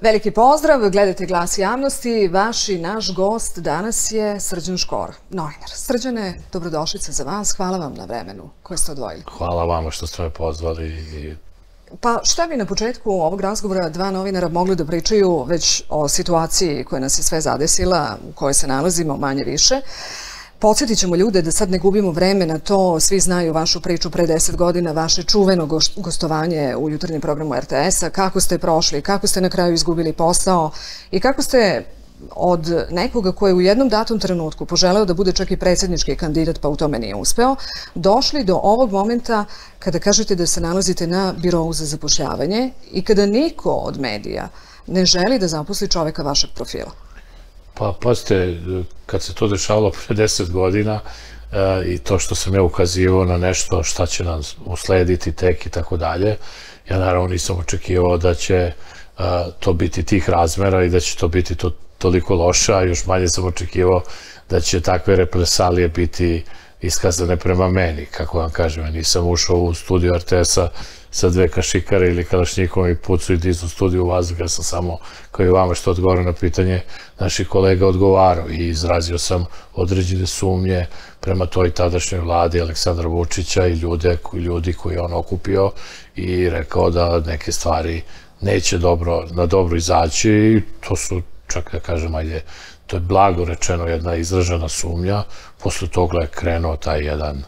Veliki pozdrav, gledajte Glas javnosti. Vaš i naš gost danas je Srđan Škoro, novinar. Srđane, dobrodošlice za vas. Hvala vam na vremenu koje ste odvojili. Hvala vama što ste me pozvali. Pa šta bi na početku ovog razgovora dva novinara mogli da pričaju već o situaciji koja nas je sve zadesila, u kojoj se nalazimo manje više. Podsjetit ćemo ljude da sad ne gubimo vreme na to, svi znaju vašu priču pre 10 godina, vaše čuveno gostovanje u jutarnjem programu RTS-a, kako ste prošli, kako ste na kraju izgubili posao i kako ste od nekoga koji je u jednom datom trenutku poželeo da bude čak i predsjednički kandidat, pa u tome nije uspeo, došli do ovog momenta kada kažete da se nalazite na birovu za zapošljavanje i kada niko od medija ne želi da zaposli čoveka vašeg profila. Pa, pazite, kad se to dešavalo pre 10 godina i to što sam ja ukazivao na nešto šta će nam uslediti tek i tako dalje, ja naravno nisam očekivao da će to biti tih razmera i da će to biti toliko loše, a još manje sam očekivao da će takve represalije biti iskazane prema meni, kako vam kažem. Ja nisam ušao u studiju RTS-a sa dve kašikare ili kalašnjikom i pucu i diznu studiju u vazduh, ja sam samo, kao i vama što odgovorio na pitanje naših kolega, odgovarao i izrazio sam određene sumnje prema toj tadašnjoj vladi Aleksandra Vučića i ljudi koji je on okupio i rekao da neke stvari neće na dobro izaći i to su, čak da kažem, ajde, to je blago rečeno jedna izražena sumnja. Posle toga je krenuo taj jedan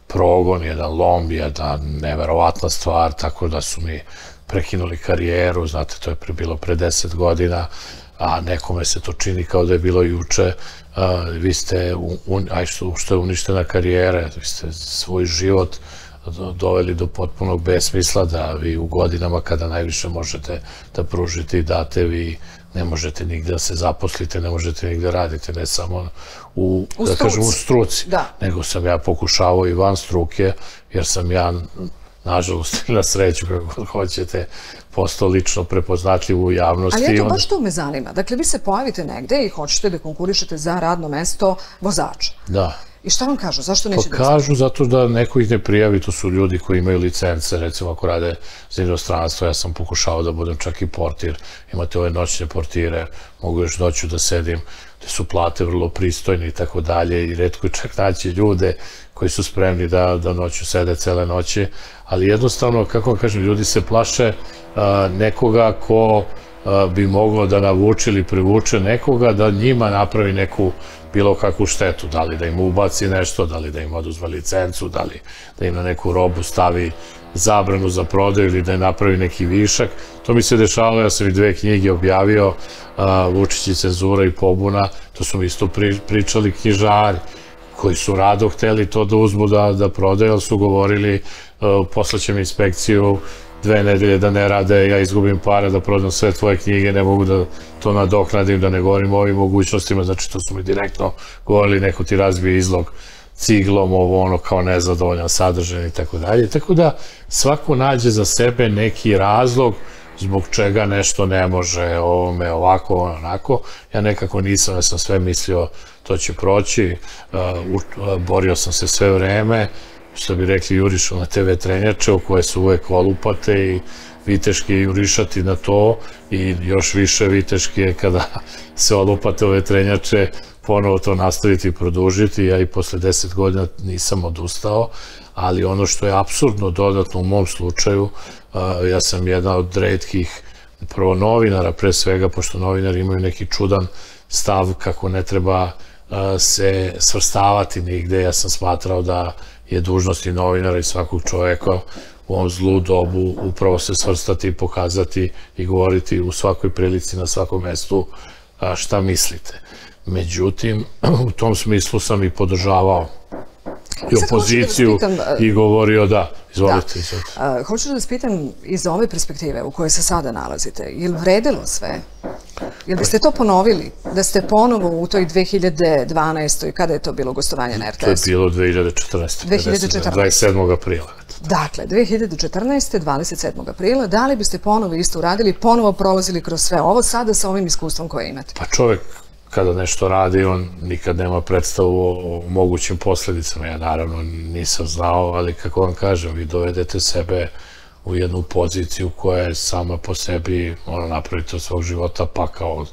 progon, jedan lom, jedna neverovatna stvar, tako da su mi prekinuli karijeru, znate, to je bilo pre 10 godina, a nekome se to čini kao da je bilo juče. Vi ste, što je uništena karijera, vi ste svoj život doveli do potpunog besmisla, da vi u godinama kada najviše možete da pružite i date, vi ne možete nigde da se zaposlite, ne možete nigde radite, ne samo u struci, nego sam ja pokušavao i van struke, jer sam ja, nažalost ili na sreću, kako hoćete, postao lično prepoznatljiv u javnosti. Ali eto, baš to me zanima. Dakle, vi se pojavite negde i hoćete da konkurišete za radno mesto vozača. Da. I šta vam kažu? Zašto neće da... Pa kažu zato da neko ih ne prijavi, to su ljudi koji imaju licence, recimo ako rade za inostranstvo, ja sam pokušao da budem čak i portir, imate ove noćne portire, mogu još noću da sedim, gde su plate vrlo pristojne i tako dalje i retko je čak naći ljude koji su spremni da noću sede cele noći, ali jednostavno, kako vam kažem, ljudi se plaše nekoga ko bi mogao da navuče ili privuče nekoga da njima napravi neku bilo kakvu štetu, da li da im ubaci nešto, da li da im oduzme licencu, da li da im na neku robu stavi zabranu za prodaju ili da im napravi neki višak. To mi se dešavalo, ja sam i 2 knjige objavio, Vučić i cenzura i pobuna, to su mi isto pričali knjižari koji su rado hteli to da uzmu da prodaju, ali su govorili poslaćem inspekciju 2 nedelje da ne rade, ja izgubim pare da prodam sve tvoje knjige, ne mogu da to nadoknadim, da ne govorim o ovim mogućnostima, znači to su mi direktno govorili, neko ti razbije izlog ciglom, ovo ono kao nezadovoljan sadržaj i tako dalje. Tako da svako nađe za sebe neki razlog zbog čega nešto ne može, ovome, ovako, onako. Ja nekako nisam, ja sam sve mislio to će proći, borio sam se sve vreme, što bi rekli, jurišu na te vetrenjače u koje su uvek olupate i viteški jurišati na to i još više viteški je kada se olupate u vetrenjače ponovo to nastaviti i produžiti. Ja i posle 10 godina nisam odustao, ali ono što je apsurdno dodatno u mom slučaju, ja sam jedan od retkih prvo novinara, pre svega, pošto novinari imaju neki čudan stav kako ne treba se svrstavati nigde. Ja sam smatrao da je dužnost i novinara i svakog čoveka u ovom zlu dobu upravo se svrstati i pokazati i govoriti u svakoj prilici, na svakom mestu šta mislite. Međutim, u tom smislu sam i podržavao i opoziciju i govorio da, izvolite. Hoću da vas pitam iz ove perspektive u kojoj se sada nalazite, je li vredilo sve? Jel biste to ponovili? Da ste ponovo u toj 2012. kada je to bilo gostovanje na RTS-u? To je bilo 2014. 27. aprila. Dakle, 2014. 27. aprila, da li biste ponovo isto uradili, ponovo prolazili kroz sve ovo sada sa ovim iskustvom koje imate? Pa čovek kada nešto radi, on nikad nema predstavu o mogućim posledicama. Ja naravno nisam znao, ali kako vam kažem, vi dovedete sebe u jednu poziciju koja je sama po sebi napraviti od svog života pakao,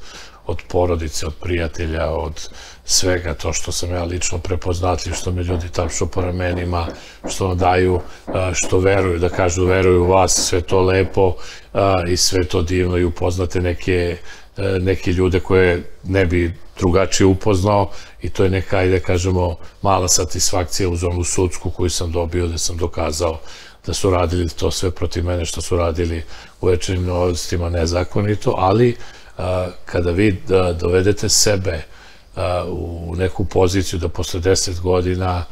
od porodice, od prijatelja, od svega to što sam ja lično prepoznatljiv, što me ljudi tapšu po ramenima, što vam daju, što veruju, da kažu veruju u vas, sve to lepo i sve to divno i upoznate neke ljude koje ne bi drugačije upoznao i to je neka, ajde kažemo, mala satisfakcija uz onu sudsku koju sam dobio, da sam dokazao da su radili to sve protiv mene što su radili u Večernjim novostima nezakonito, ali kada vi dovedete sebe u neku poziciju da posle 10 godina,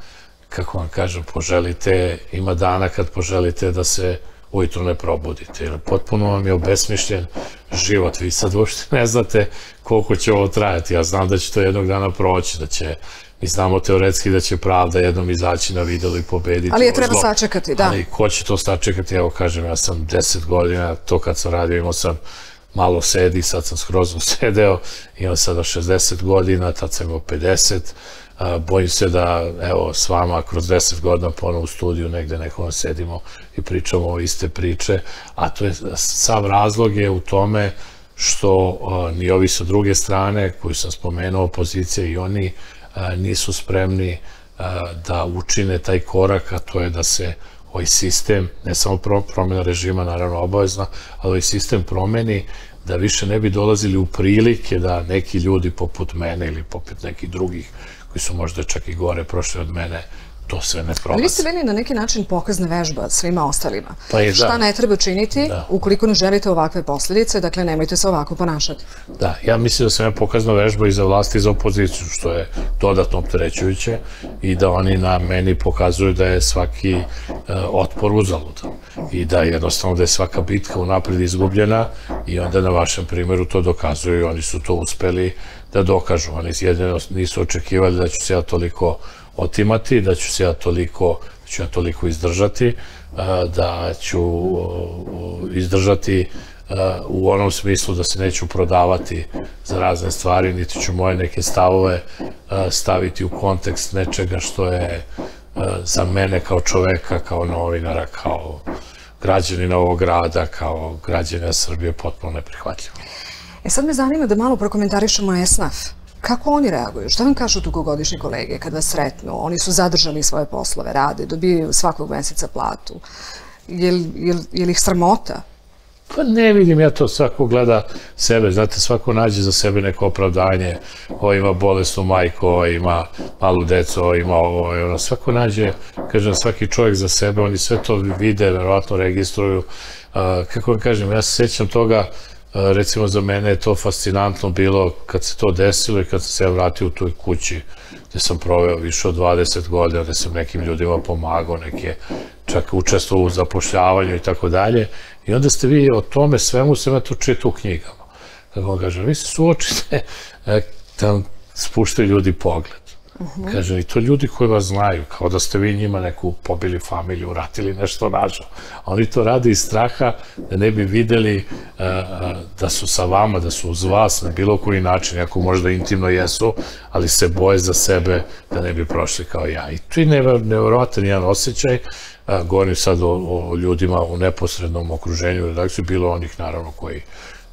kako vam kažem, poželite, ima dana kad poželite da se ujutro ne probudite, jer potpuno vam je obesmišljen život. Vi sad uopšte ne znate koliko će ovo trajati. Ja znam da će to jednog dana proći, mi znamo teoretski da će pravda jednom izaći na videlo i pobediti. Ali je treba sačekati, da. Ali ko će to sačekati? Evo kažem, ja sam 10 godina, to kad sam radio, imao sam malo sedi, sad sam skroz usedeo, imam sada 60 godina, tad sam imao 50. Bojim se da, evo, s vama kroz 10 godina ponovo u studiju negde nekom sedimo i pričamo o iste priče, a to je, sav razlog je u tome što ni ovi sa druge strane, koju sam spomenuo, opozicija i oni, nisu spremni da učine taj korak, a to je da se ovaj sistem, ne samo promjena režima, naravno obavezna, ali ovaj sistem promeni da više ne bi dolazili u prilike da neki ljudi poput mene ili poput nekih drugih koji su možda čak i gore prošli od mene, to sve ne prolazi. Ali vi ste bili na neki način pokazna vežba svima ostalima. Pa šta ne treba činiti ukoliko ne želite ovakve posljedice, dakle nemojte se ovako ponašati. Da, ja mislim da sam ja pokazna vežba i za vlast i za opoziciju, što je dodatno opterećujuće i da oni na meni pokazuju da je svaki otpor uzaludan i da jednostavno da je svaka bitka unapred izgubljena i onda na vašem primjeru to dokazuju i oni su to uspeli da dokažu. Oni jedino nisu očekivali da ću se ja toliko otimati, da ću ja toliko izdržati, da ću izdržati u onom smislu da se neću prodavati za razne stvari, niti ću moje neke stavove staviti u kontekst nečega što je za mene kao čoveka, kao novinara, kao građanina ovog grada, kao građanina Srbije potpuno neprihvatljivo. Sad me zanima da malo prokomentarišemo ESNAF. Kako oni reaguju? Šta vam kažu dugogodišnji kolege kad vas sretnu? Oni su zadržali svoje poslove, rade, dobijaju svakog meseca platu. Je li ih sramota? Pa ne vidim, ja to, svako gleda sebe, znate, svako nađe za sebe neko opravdanje, ovo ima bolesnu majku, ovo ima malu decu, ovo ima ovo, svako nađe, kažem, svaki čovjek za sebe, oni sve to vide, verovatno registruju. Kako vam kažem, ja se sjećam toga, recimo za mene je to fascinantno bilo kad se to desilo i kad sam se vratio u toj kući gde sam proveo više od 20 godina, gde sam nekim ljudima pomagao, neke čak učestvovao u zapošljavanju i tako dalje. I onda ste vi o tome svemu sam ja to čitao u knjigama. Kako vam kažem, vi se suočite, tam spuštaju ljudi pogled. Kažem, i to ljudi koji vas znaju, kao da ste vi njima neku pobili familiju, vratili nešto nažal. Oni to rade iz straha da ne bi videli da su sa vama, da su uz vas na bilo koji način, ako možda intimno jesu, ali se boje za sebe da ne bi prošli kao ja. I to je nevjerovatan jedan osjećaj. Govorim sad o ljudima u neposrednom okruženju redakciju, bilo onih naravno koji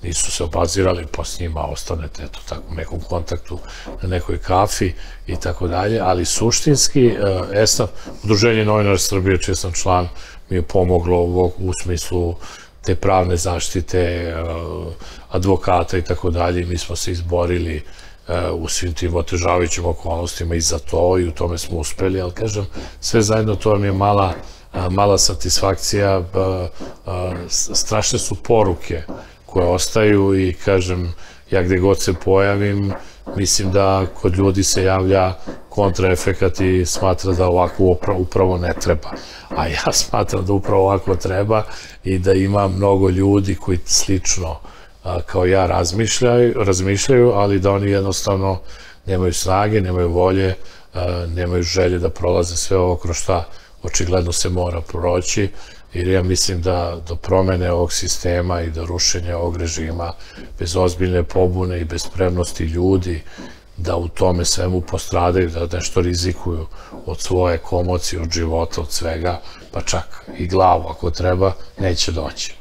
nisu se obazirali, pa s njima ostanete u nekom kontaktu na nekoj kafi i tako dalje, ali suštinski ESNAF, Udruženje novinara Srbije, čiji sam član, mi je pomoglo u smislu te pravne zaštite, advokata i tako dalje, mi smo se izborili u svim tim otežavajućim okolnostima i za to i u tome smo uspeli, ali kažem, sve zajedno to vam je mala satisfakcija, strašne su poruke koje ostaju i kažem, ja gde god se pojavim, mislim da kod ljudi se javlja kontraefekat i smatra da ovako upravo ne treba. A ja smatram da upravo ovako treba i da ima mnogo ljudi koji slično kao ja razmišljaju, ali da oni jednostavno nemaju snage, nemaju volje, nemaju želje da prolaze sve ovo kroz šta očigledno se mora proći, jer ja mislim da do promene ovog sistema i do rušenja ovog režima bez ozbiljne pobune i bez spremnosti ljudi da u tome svemu postradaju, da nešto rizikuju od svoje komocije, od života, od svega, pa čak i glavu ako treba, neće doći.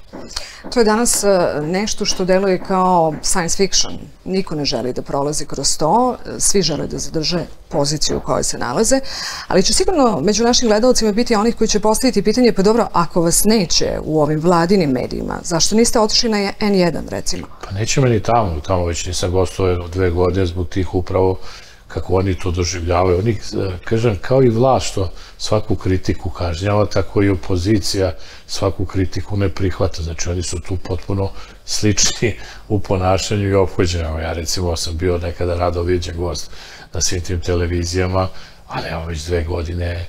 To je danas nešto što deluje kao science fiction. Niko ne želi da prolazi kroz to, svi žele da zadrže poziciju u kojoj se nalaze, ali će sigurno među našim gledalcima biti onih koji će postaviti pitanje, pa dobro, ako vas neće u ovim vladinim medijima, zašto niste otišli na N1, recimo? Pa neće me ni tamo već nisam gostovao 2 godine zbog tih upravo kako oni to doživljavaju. Oni, kažem, kao i vlast što svaku kritiku kažnjava, tako i opozicija svaku kritiku ne prihvata. Znači, oni su tu potpuno slični u ponašanju i ophođenju. Ja, recimo, sam bio nekada rado viđen gost na svim tim televizijama, ali evo već 2 godine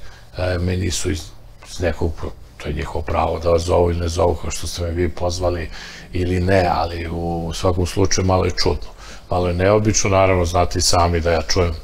me nisu iz nekog, to je njihovo pravo da vas zovu ili ne zovu, kao što ste me vi pozvali ili ne, ali u svakom slučaju malo je čudno. Malo je neobično, naravno, znate i sami da ja čujem,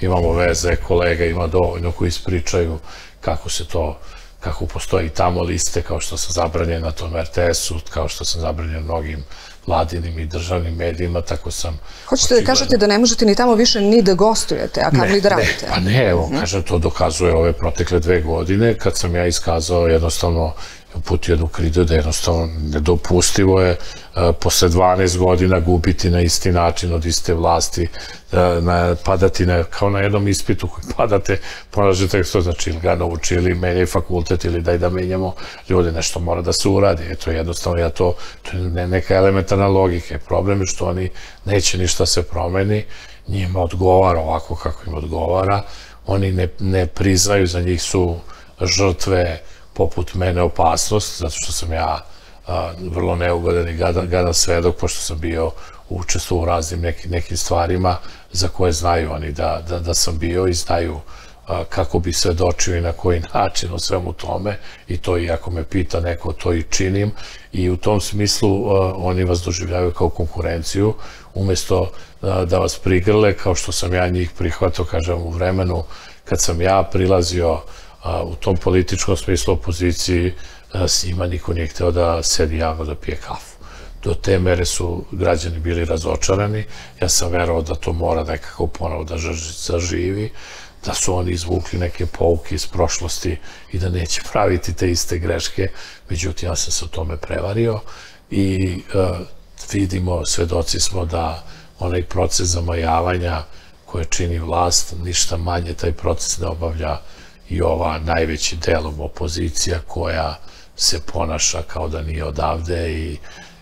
imamo veze, kolega ima dovoljno koji ispričaju kako se to, kako postoji tamo liste, kao što sam zabranjen na tom RTS-u, kao što sam zabranjen mnogim vladinim i državnim medijima, tako sam... Hoćete da kažete da ne možete ni tamo više ni da gostujete, a kamoli da radite? Pa ne, evo, kažem, to dokazuje ove protekle 2 godine, kad sam ja iskazao jednostavno uputio jednu kritiku da jednostavno nedopustivo je posle 12 godina gubiti na isti način od iste vlasti, padati kao na jednom ispitu koji padate, polažete što znači ili ga nauči ili menjaju fakultet ili daj da menjamo ljude, nešto mora da se uradi. Eto, jednostavno to je neka elementarna logika. Problem je što oni neće ništa se promeni, njima odgovara ovako kako im odgovara, oni ne priznaju, za njih su žrtve poput mene opasnost, zato što sam ja vrlo neugodan i gadan svedok, pošto sam bio učestvovao u raznim nekim stvarima za koje znaju oni da sam bio i znaju kako bi svedočio i na koji način o svemu tome, i to i ako me pita neko, to i činim, i u tom smislu oni vas doživljavaju kao konkurenciju, umesto da vas prigrle, kao što sam ja njih prihvatao, kažem, u vremenu kad sam ja prilazio u tom političkom smislu opoziciji, s njima niko nije hteo da sedi javno da pije kafu. Do te mere su građani bili razočarani, ja sam verovao da to mora nekako ponovo da zaživi, da su oni izvukli neke pouke iz prošlosti i da neće praviti te iste greške, međutim ja sam se o tome prevario i vidimo, svedoci smo da onaj proces zamajavanja koje čini vlast, ništa manje taj proces ne obavlja i ova najveći delom opozicija koja se ponaša kao da nije odavde, i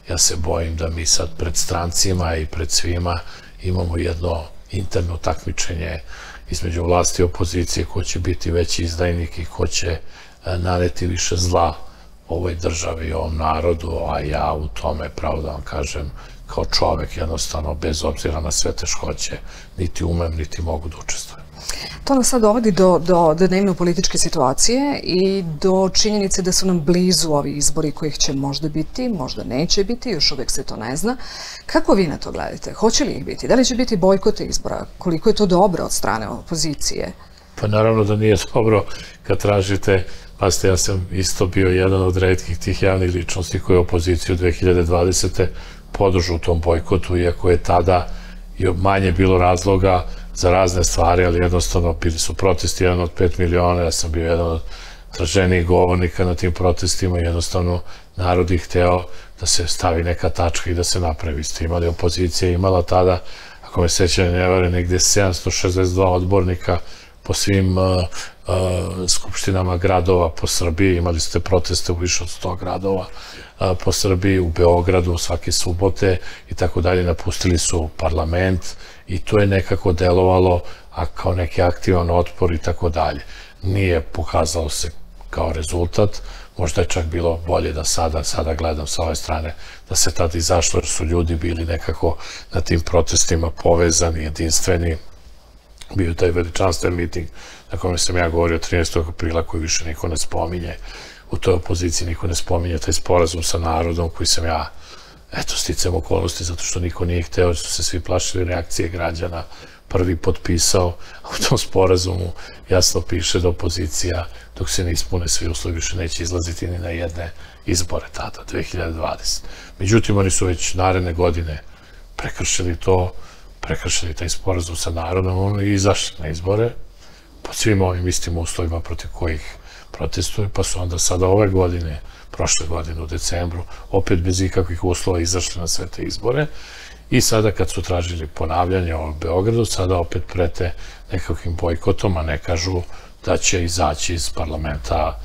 ja se bojim da mi sad pred strancima i pred svima imamo jedno interno takmičenje između vlasti i opozicije ko će biti veći izdajnik i ko će naneti više zla ovoj državi i ovom narodu, a ja u tome, pravo da vam kažem, kao čovek jednostavno, bez obzira na sve teškoće, niti umem, niti mogu da učestvujem. To nas sad dovodi do dnevno-političke situacije i do činjenice da su nam blizu ovi izbori kojih će možda biti, možda neće biti, još uvek se to ne zna. Kako vi na to gledate? Hoće li ih biti? Da li će biti bojkote izbora? Koliko je to dobro od strane opozicije? Pa naravno da nije dobro kad tražite, pazite, ja sam isto bio jedan od retkih tih javnih ličnosti koji je opoziciju 2020. podržao u tom bojkotu, iako je tada manje bilo razloga za razne stvari, ali jednostavno bili su protesti, jedan od 5 miliona, ja sam bio jedan od traženijih govornika na tim protestima i jednostavno narod je hteo da se stavi neka tačka i da se napravi. Ste imali, opozicija imala tada, ako me sećanje ne vare, negde 762 odbornika po svim skupštinama gradova po Srbiji, imali ste proteste u više od 100 gradova po Srbiji, u Beogradu svake subote i tako dalje, napustili su parlament i to je nekako delovalo kao neki aktivan otpor i tako dalje. Nije pokazalo se kao rezultat, možda je čak bilo bolje da sada gledam sa ove strane, da se tada izašlo, jer su ljudi bili nekako na tim protestima povezani, jedinstveni. Bio taj veličanstven miting na kome sam ja govorio 13. aprila, koji više niko ne spominje. U toj opoziciji niko ne spominje taj sporazum sa narodom koji sam ja, eto, sticam okolnosti, zato što niko nije hteo, su se svi plašili reakcije građana, prvi potpisao, a u tom sporazumu jasno piše da opozicija, dok se ne ispune svi uslovi, više neće izlaziti ni na jedne izbore tada, 2020. Međutim, oni su već naredne godine prekršili to, prekršili taj sporazum sa narodom i izašli na izbore pod svim ovim istim uslovima protiv kojih protestuju, pa su onda sada ove godine, prošle godine u decembru, opet bez ikakvih uslova izašli na sve te izbore. I sada kad su tražili ponavljanje u Beogradu, sada opet prete nekakvim bojkotom, a ne kažu da će izaći iz parlamenta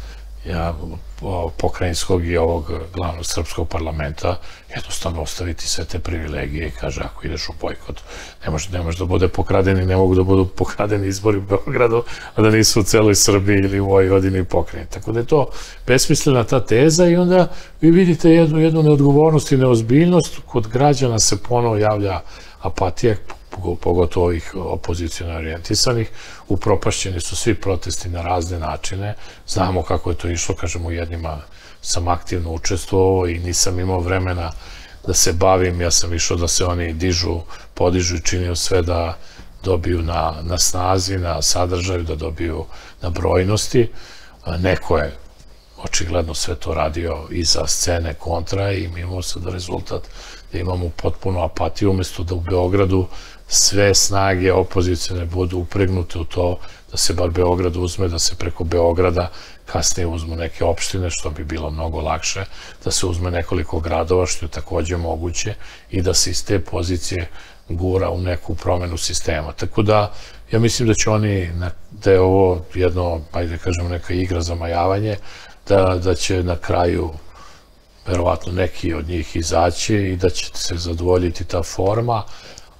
pokrajinskog i ovog glavnog srpskog parlamenta, jednostavno ostaviti sve te privilegije i kaže ako ideš u bojkot, ne može da bude pokradeni, ne mogu da budu pokradeni izbori u Beogradu, a da nisu u celoj Srbiji ili u Vojvodini pokrajini. Tako da je to besmislena ta teza i onda vi vidite jednu neodgovornost i neozbiljnost, kod građana se ponovo javlja apatija, pogotovo ovih opoziciono orijentisanih, upropašćeni su svi protesti na razne načine, znamo kako je to išlo, kažem, u jednima sam aktivno učestvovao i nisam imao vremena da se bavim, ja sam išao da se oni podižu i činio sve da dobiju na snazi, na sadržaju, da dobiju na brojnosti. Neko je očigledno sve to radio iza scene kontra i mi imamo sada rezultat da imamo potpuno apatiju, umesto da u Beogradu sve snage opozicione budu upregnute u to da se bar Beograd uzme, da se preko Beograda kasnije uzmu neke opštine, što bi bilo mnogo lakše, da se uzme nekoliko gradova, što je takođe moguće, i da se iz te pozicije gura u neku promenu sistema. Tako da, ja mislim da će oni, da je ovo jedno, ajde kažemo, neka igra za majavanje, da će na kraju verovatno neki od njih izaći i da će se zadovoljiti ta forma,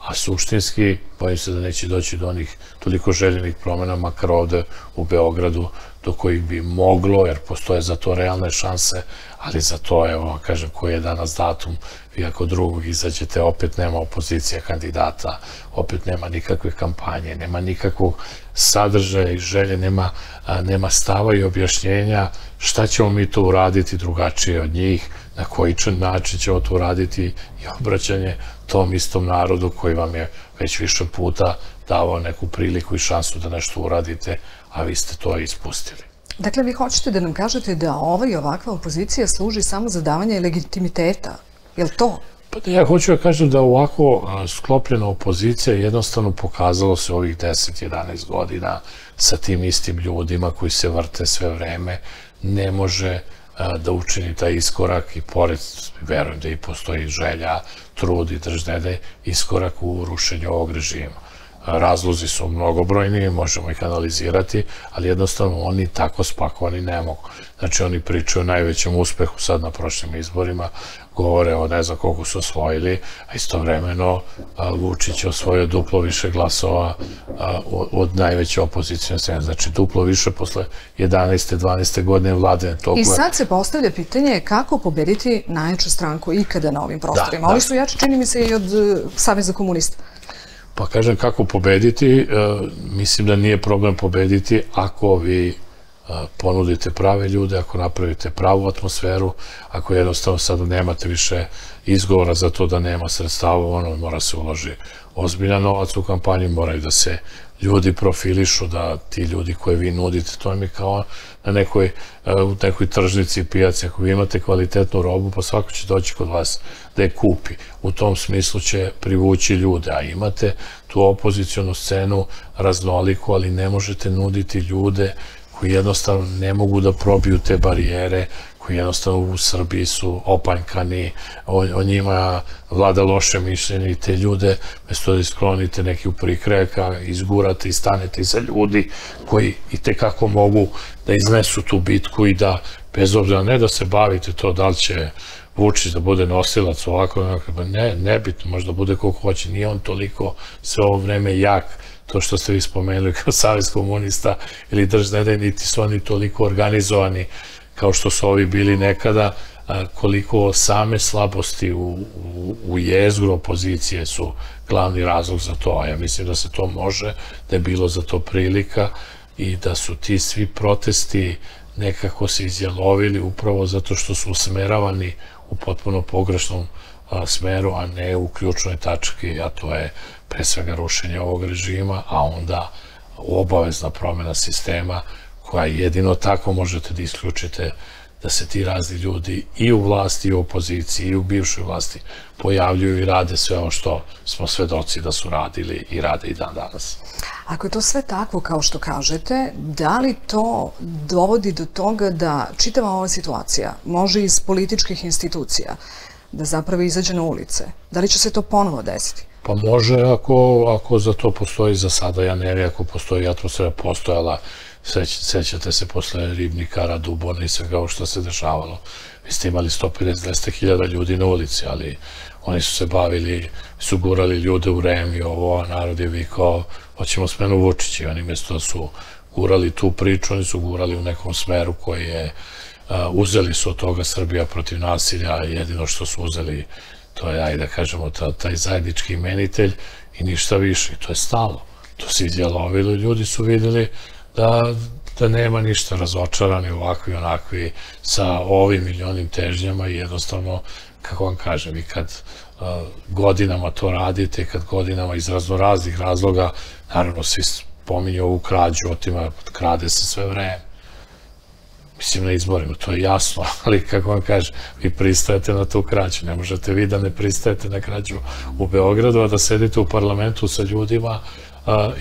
a suštinski, bojim se da neće doći do onih toliko željenih promjena, makar ovde u Beogradu, do kojih bi moglo, jer postoje za to realne šanse, ali za to, evo, kažem, koji je danas datum, vi ako drugog izađete, opet nema opozicija kandidata, opet nema nikakve kampanje, nema nikakvog sadržaja i želje, nema stava i objašnjenja šta ćemo mi to uraditi drugačije od njih, na koji način ćemo to uraditi i obraćanje tom istom narodu koji vam je već više puta davao neku priliku i šansu da nešto uradite, a vi ste to ispustili. Dakle, vi hoćete da nam kažete da ova i ovakva opozicija služi samo za davanje legitimiteta, je li to? Pa ja hoću da kažem da ovako sklopljena opozicija jednostavno pokazalo se ovih 10-11 godina sa tim istim ljudima koji se vrte sve vreme, ne može da učini taj iskorak i pored, verujem da i postoji želja, trud i držnede, iskorak u rušenju ovog režima. Razlozi su mnogobrojni, možemo ih analizirati, ali jednostavno oni tako spakovani ne mogu. Znači oni pričaju o najvećem uspehu sad na prošlim izborima, govore o ne znam koliko su osvojili, a istovremeno Vučić je osvojio duplo više glasova od najveće opozicijne strane. Znači duplo više posle 11. 12. godine vladine. I sad se postavlja pitanje kako pobediti najjaču stranku ikada na ovim prostorima. Oni su jači, čini mi se, i od Saveza komunista. Pa kažem, kako pobediti, mislim da nije problem pobediti ako vi ponudite prave ljude, ako napravite pravu atmosferu, ako jednostavno sada nemate više izgovora za to da nema sredstava, mora se uloži ozbiljan novac u kampanji, moraju da se ljudi profilišu, da ti ljudi koje vi nudite, to je kao na nekoj tržnici, pijaci, ako vi imate kvalitetnu robu, pa svako će doći kod vas da je kupi. U tom smislu će privući ljude, a imate tu opozicionu scenu raznoliku, ali ne možete nuditi ljude koji jednostavno ne mogu da probiju te barijere, koji jednostavno u Srbiji su opanjkani, o njima vlada loše mišljenje i te ljude, mesto da isklonite neki u prikrajaka, izgurate i stanete iza ljudi koji i tekako mogu da iznesu tu bitku i da, bez obzira, ne da se bavite to da li će Vučić da bude nosilac ovako, nebitno, možda bude koliko hoće, nije on toliko sve ovo vreme jak, to što ste vi spomenuli kao Savez komunista ili držnede, niti su oni toliko organizovani kao što su ovi bili nekada, koliko same slabosti u jezgru opozicije su glavni razlog za to. A ja mislim da se to može, da je bilo za to prilika i da su ti svi protesti nekako se izjalovili upravo zato što su usmeravani u potpuno pogrešnom smeru, a ne u ključnoj tački, a to je pre svega rušenje ovog režima, a onda obavezna promjena sistema koja jedino tako možete da isključite da se ti razni ljudi i u vlasti, i u opoziciji, i u bivšoj vlasti pojavljuju i rade sve ono što smo svedoci da su radili i rade i dan danas. Ako je to sve takvo kao što kažete, da li to dovodi do toga da čitava ova situacija može iz političkih institucija da zapravo izađe na ulice? Da li će se to ponovo desiti? Pa može ako za to postoji, za sada ja ne, ako postoji atmosfera, postojala, sećate se posle Ribnikara, Dubona i svega ovo što se dešavalo. Vi ste imali 150-200 hiljada ljudi na ulici, ali oni su se bavili, su gurali ljude u REM i ovo, a narod je vikao, hoćemo smenu Vučića, i oni mjesto da su gurali tu priču, oni su gurali u nekom smeru koji je, uzeli su od toga Srbija protiv nasilja, jedino što su uzeli, to je, ajde da kažemo, taj zajednički imenitelj i ništa više, i to je stalo. To se izjelovilo, ljudi su vidjeli da nema ništa, razočarani ovakvi, onakvi, sa ovim ili onim težnjama, i jednostavno, kako vam kažem, i kad godinama to radite, kad godinama iz raznoraznih razloga, naravno svi spominju ovu krađu, otima, krade se sve vreme. Mislim, na izborima, to je jasno, ali kako vam kažem, vi pristajete na tu krađu, ne možete vi da ne pristajete na krađu u Beogradu, a da sedite u parlamentu sa ljudima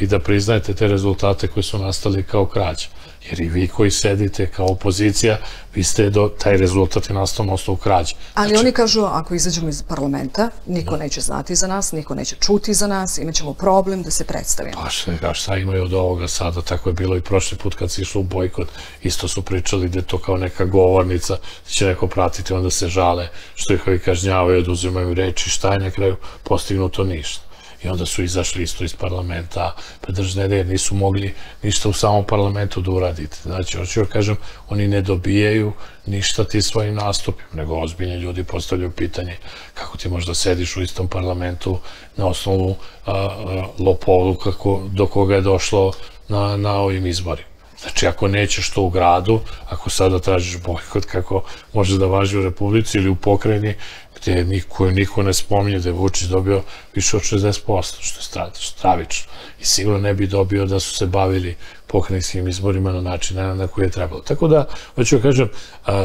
i da priznajete te rezultate koji su nastali kao krađa. Jer i vi koji sedite kao opozicija, vi ste taj rezultat je nastao na osnovu krađe. Ali oni kažu, ako izađemo iz parlamenta, niko neće znati za nas, niko neće čuti za nas, imat ćemo problem da se predstavimo. Pa šta imaju od ovoga sada? Tako je bilo i prošli put kad se išlo u bojkot, isto su pričali da je to kao neka govornica, da će neko pratiti, onda se žale što ih ovi kažnjavaju, oduzimaju reči, šta je na kraju postignuto, ništa. I onda su izašli isto iz parlamenta, predržne, jer nisu mogli ništa u samom parlamentu da uradite. Znači, hoću da kažem, oni ne dobijaju ništa ti svojim nastupima, nego ozbiljni ljudi postavljaju pitanje kako ti možda sediš u istom parlamentu na osnovu lopovluka do koga je došlo na ovim izborima. Znači, ako nećeš to u gradu, ako sada tražiš bojkot kako može da važi u Republici ili u pokrajini, gde niko ne spominje da je Vučić dobio više od 60%, što je stravično. I sigurno ne bi dobio da su se bavili pokrajinskim izborima na način na koji je trebalo. Tako da, hoću da kažem,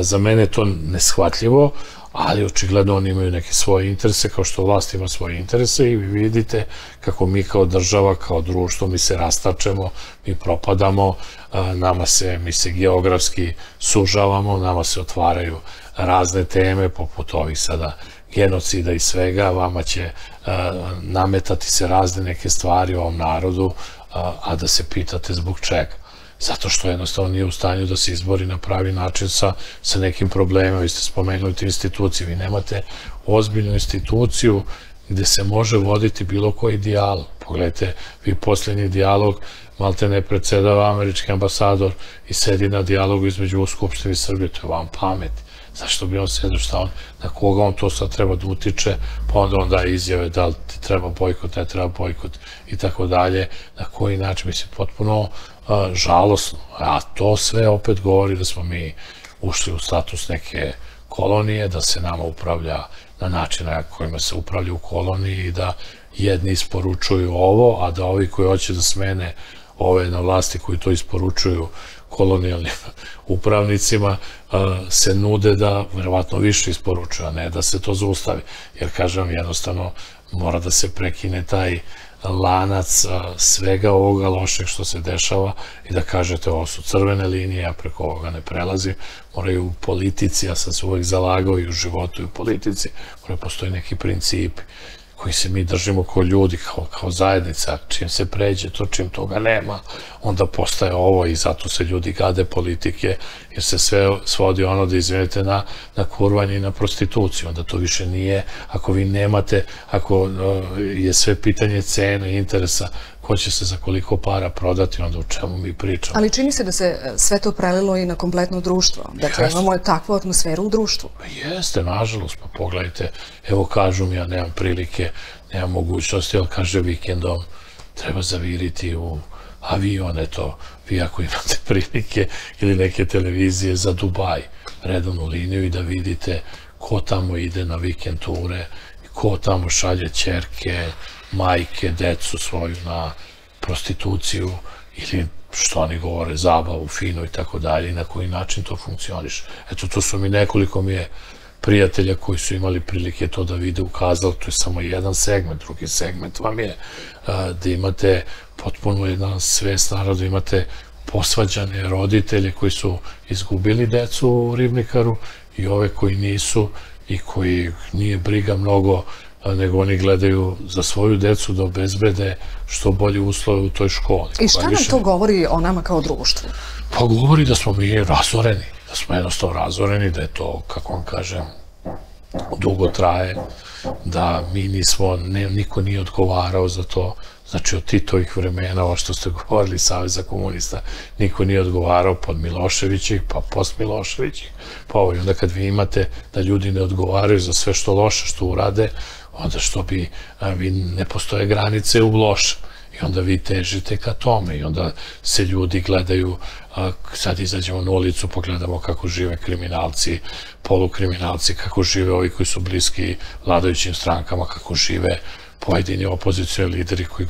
za mene je to neshvatljivo, ali očigledno oni imaju neke svoje interese, kao što vlast ima svoje interese, i vi vidite kako mi kao država, kao društvo, mi se rastačemo, mi propadamo, mi se geografski sužavamo, nama se otvaraju razne teme, poput ovih sada genocida i svega, vama će nametati se razne neke stvari u ovom narodu, a da se pitate zbog čega. Zato što jednostavno nije u stanju da se izbori na pravi način sa nekim problemima. Vi ste spomenuli te institucije, vi nemate ozbiljnu instituciju gde se može voditi bilo koji dijalog. Pogledajte, vi posljednji dijalog, malte ne predsedava američki ambasador i sedi na dijalogu između Skupštine i Srbije, to je vam pamet. Zašto bi on sedio, na koga on to sad treba da utiče, pa onda on daje izjave da li ti treba bojkot, ne treba bojkot i tako dalje, na koji način, mislim, potpuno žalosno. A to sve opet govori da smo mi ušli u status neke kolonije, da se nama upravlja na način na kojima se upravlja u koloniji i da jedni isporučuju ovo, a da ovi koji hoće da smene ove na vlasti koji to isporučuju kolonijalnim upravnicima se nude da verovatno više isporučuju, a ne da se to zaustavi. Jer, kažem, jednostavno mora da se prekine taj lanac svega ovoga lošeg što se dešava i da kažete ovo su crvene linije, ja preko ovoga ne prelazim. Moraju u politici, ja sam se uvek zalagao i u životu i u politici, moraju postoji neki principi koji se mi držimo kao ljudi, kao zajednica. Čim se pređe to, čim toga nema, onda postaje ovo i zato se ljudi gade politike, jer se sve svodi ono da izvinite na kurvanje i na prostituciju. Onda to više nije, ako vi nemate, ako je sve pitanje cene i interesa, ko će se za koliko para prodati, onda u čemu mi pričamo. Ali čini se da se sve to prelilo i na kompletno društvo. Dakle, imamo takvu atmosferu u društvu. Jeste, nažalost, pa pogledajte, evo kažu mi, ja nemam prilike, nemam mogućnosti, ali kaže vikendom treba zaviriti u avion, eto, vi ako imate prilike ili neke televizije za Dubaj, redovnu liniju i da vidite ko tamo ide na vikend ture, ko tamo šalje ćerke, majke, decu svoju na prostituciju ili što oni govore, zabavu, fino i tako dalje, i na koji način to funkcioniše. Eto, to su nekoliko mi je prijatelja koji su imali prilike to da vide, ukazali, to je samo jedan segment. Drugi segment vam je da imate potpuno jedan svest naroda, imate posvađane roditelje koji su izgubili decu u Ribnikaru i ove koji nisu i koji nije briga mnogo, nego oni gledaju za svoju decu da obezbede što bolje uslove u toj školi. I šta nam to govori o nama kao društvu? Pa govori da smo mi razoreni, da smo jednostavno razoreni, da je to, kako vam kažem, dugo traje, da mi nismo, niko nije odgovarao za to. Znači, od Titovih vremena, ovo što ste govorili, Saveza komunista, niko nije odgovarao pod Miloševićih, pa post Miloševićih, pa ovo. I onda kad vi imate da ljudi ne odgovaraju za sve što loše što urade, onda što bi, vi ne postoje granice u lošem. I onda vi težite ka tome i onda se ljudi gledaju, sad izađemo na ulicu, pogledamo kako žive kriminalci, polukriminalci, kako žive ovi koji su bliski vladajućim strankama, kako žive pojedini opozicioni lideri koji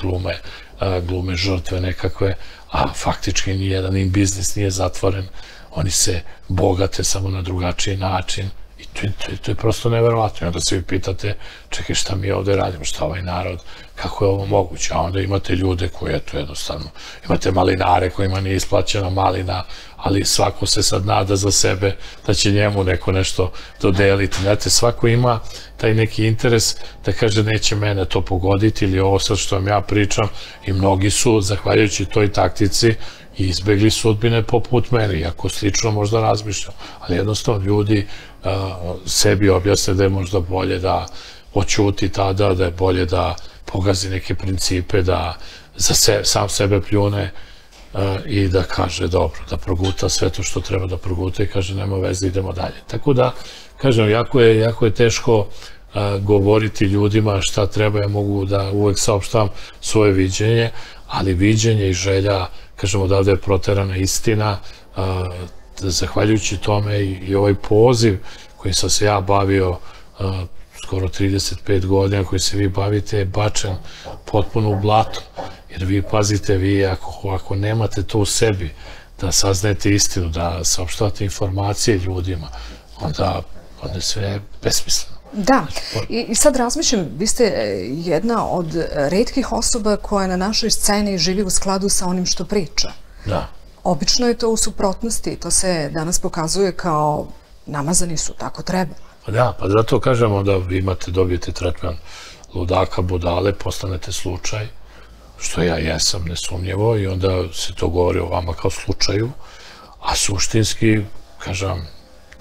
glume žrtve nekakve, a faktički nijedan im biznis nije zatvoren, oni se bogate samo na drugačiji način. I to je prosto neverovatno. I onda se vi pitate, čekaj, šta mi ovde radimo, šta ovaj narod, kako je ovo moguće? A onda imate ljude koji, eto, jednostavno, imate malinare kojima nije isplaćena malina, ali svako se sad nada za sebe da će njemu neko nešto dodeliti. Znate, svako ima taj neki interes da kaže neće mene to pogoditi ili ovo sad što vam ja pričam, i mnogi su, zahvaljujući toj taktici, i izbegli sudbine poput mene, iako slično možda razmišljam, ali jednostavno ljudi sebi objasne da je možda bolje da oćuti tada, da je bolje da pogazi neke principe, da sam sebe pljune i da kaže dobro, da proguta sve to što treba da proguta i kaže nema veze, idemo dalje. Tako da, kažem, jako je teško govoriti ljudima šta treba, ja mogu da uvek saopštam svoje viđenje, ali viđenje i želja, kažem, odavde je proterana istina, zahvaljujući tome i ovaj poziv kojim sam se ja bavio skoro 35 godina, koji se vi bavite, je bačen potpuno u blato. Jer vi pazite, vi ako nemate to u sebi, da saznajete istinu, da saopštavate informacije ljudima, onda je sve besmisleno. Da, i sad razmišljam, vi ste jedna od retkih osoba koja na našoj sceni živi u skladu sa onim što priča. Da. Obično je to u suprotnosti, to se danas pokazuje kao namazani su, tako treba. Da, pa zato kažemo da vi dobijete tretman ludaka, budale, postanete slučaj, što ja jesam nesumnjivo, i onda se to govori o vama kao slučaju, a suštinski, kažem,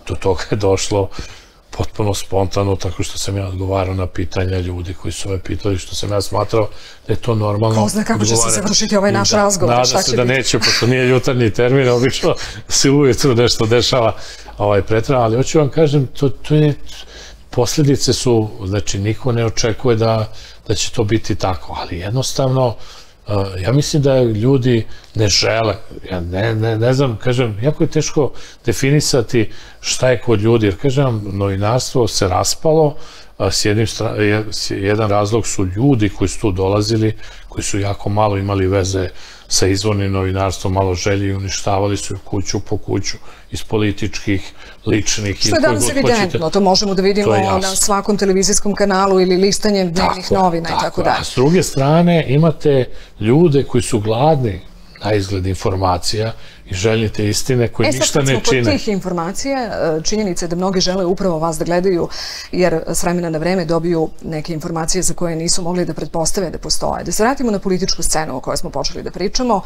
do toga je došlo potpuno spontano, tako što sam ja odgovarao na pitanja ljudi koji su me pitali, što sam ja smatrao da je to normalno. Ko zna kako će se završiti ovaj naš razgovor? Nada se da neće, pošto nije jutarnji termin, obično se ujutru nešto dešava pretrano, ali hoću vam kažem, to je, posljedice su, znači niko ne očekuje da će to biti tako, ali jednostavno, ja mislim da ljudi ne žele, ja ne znam, kažem, jako je teško definisati šta je kod ljudi, jer kažem, novinarstvo se raspalo, jedan razlog su ljudi koji su tu dolazili, koji su jako malo imali veze sa izvornim novinarstvom, malo želji i uništavali su kuću po kuću iz političkih, ličnih... Što je danas evidentno, to možemo da vidimo na svakom televizijskom kanalu ili listanjem dnevnih novina i tako dalje. A s druge strane imate ljude koji su gladni na izgled informacija i željni te istine koji ništa ne čine. Sad kad smo kod tih informacija, činjenica je da mnogi žele upravo vas da gledaju, jer s vremena na vreme dobiju neke informacije za koje nisu mogli da pretpostave da postoje. Da se vratimo na političku scenu o kojoj smo počeli da pričamo,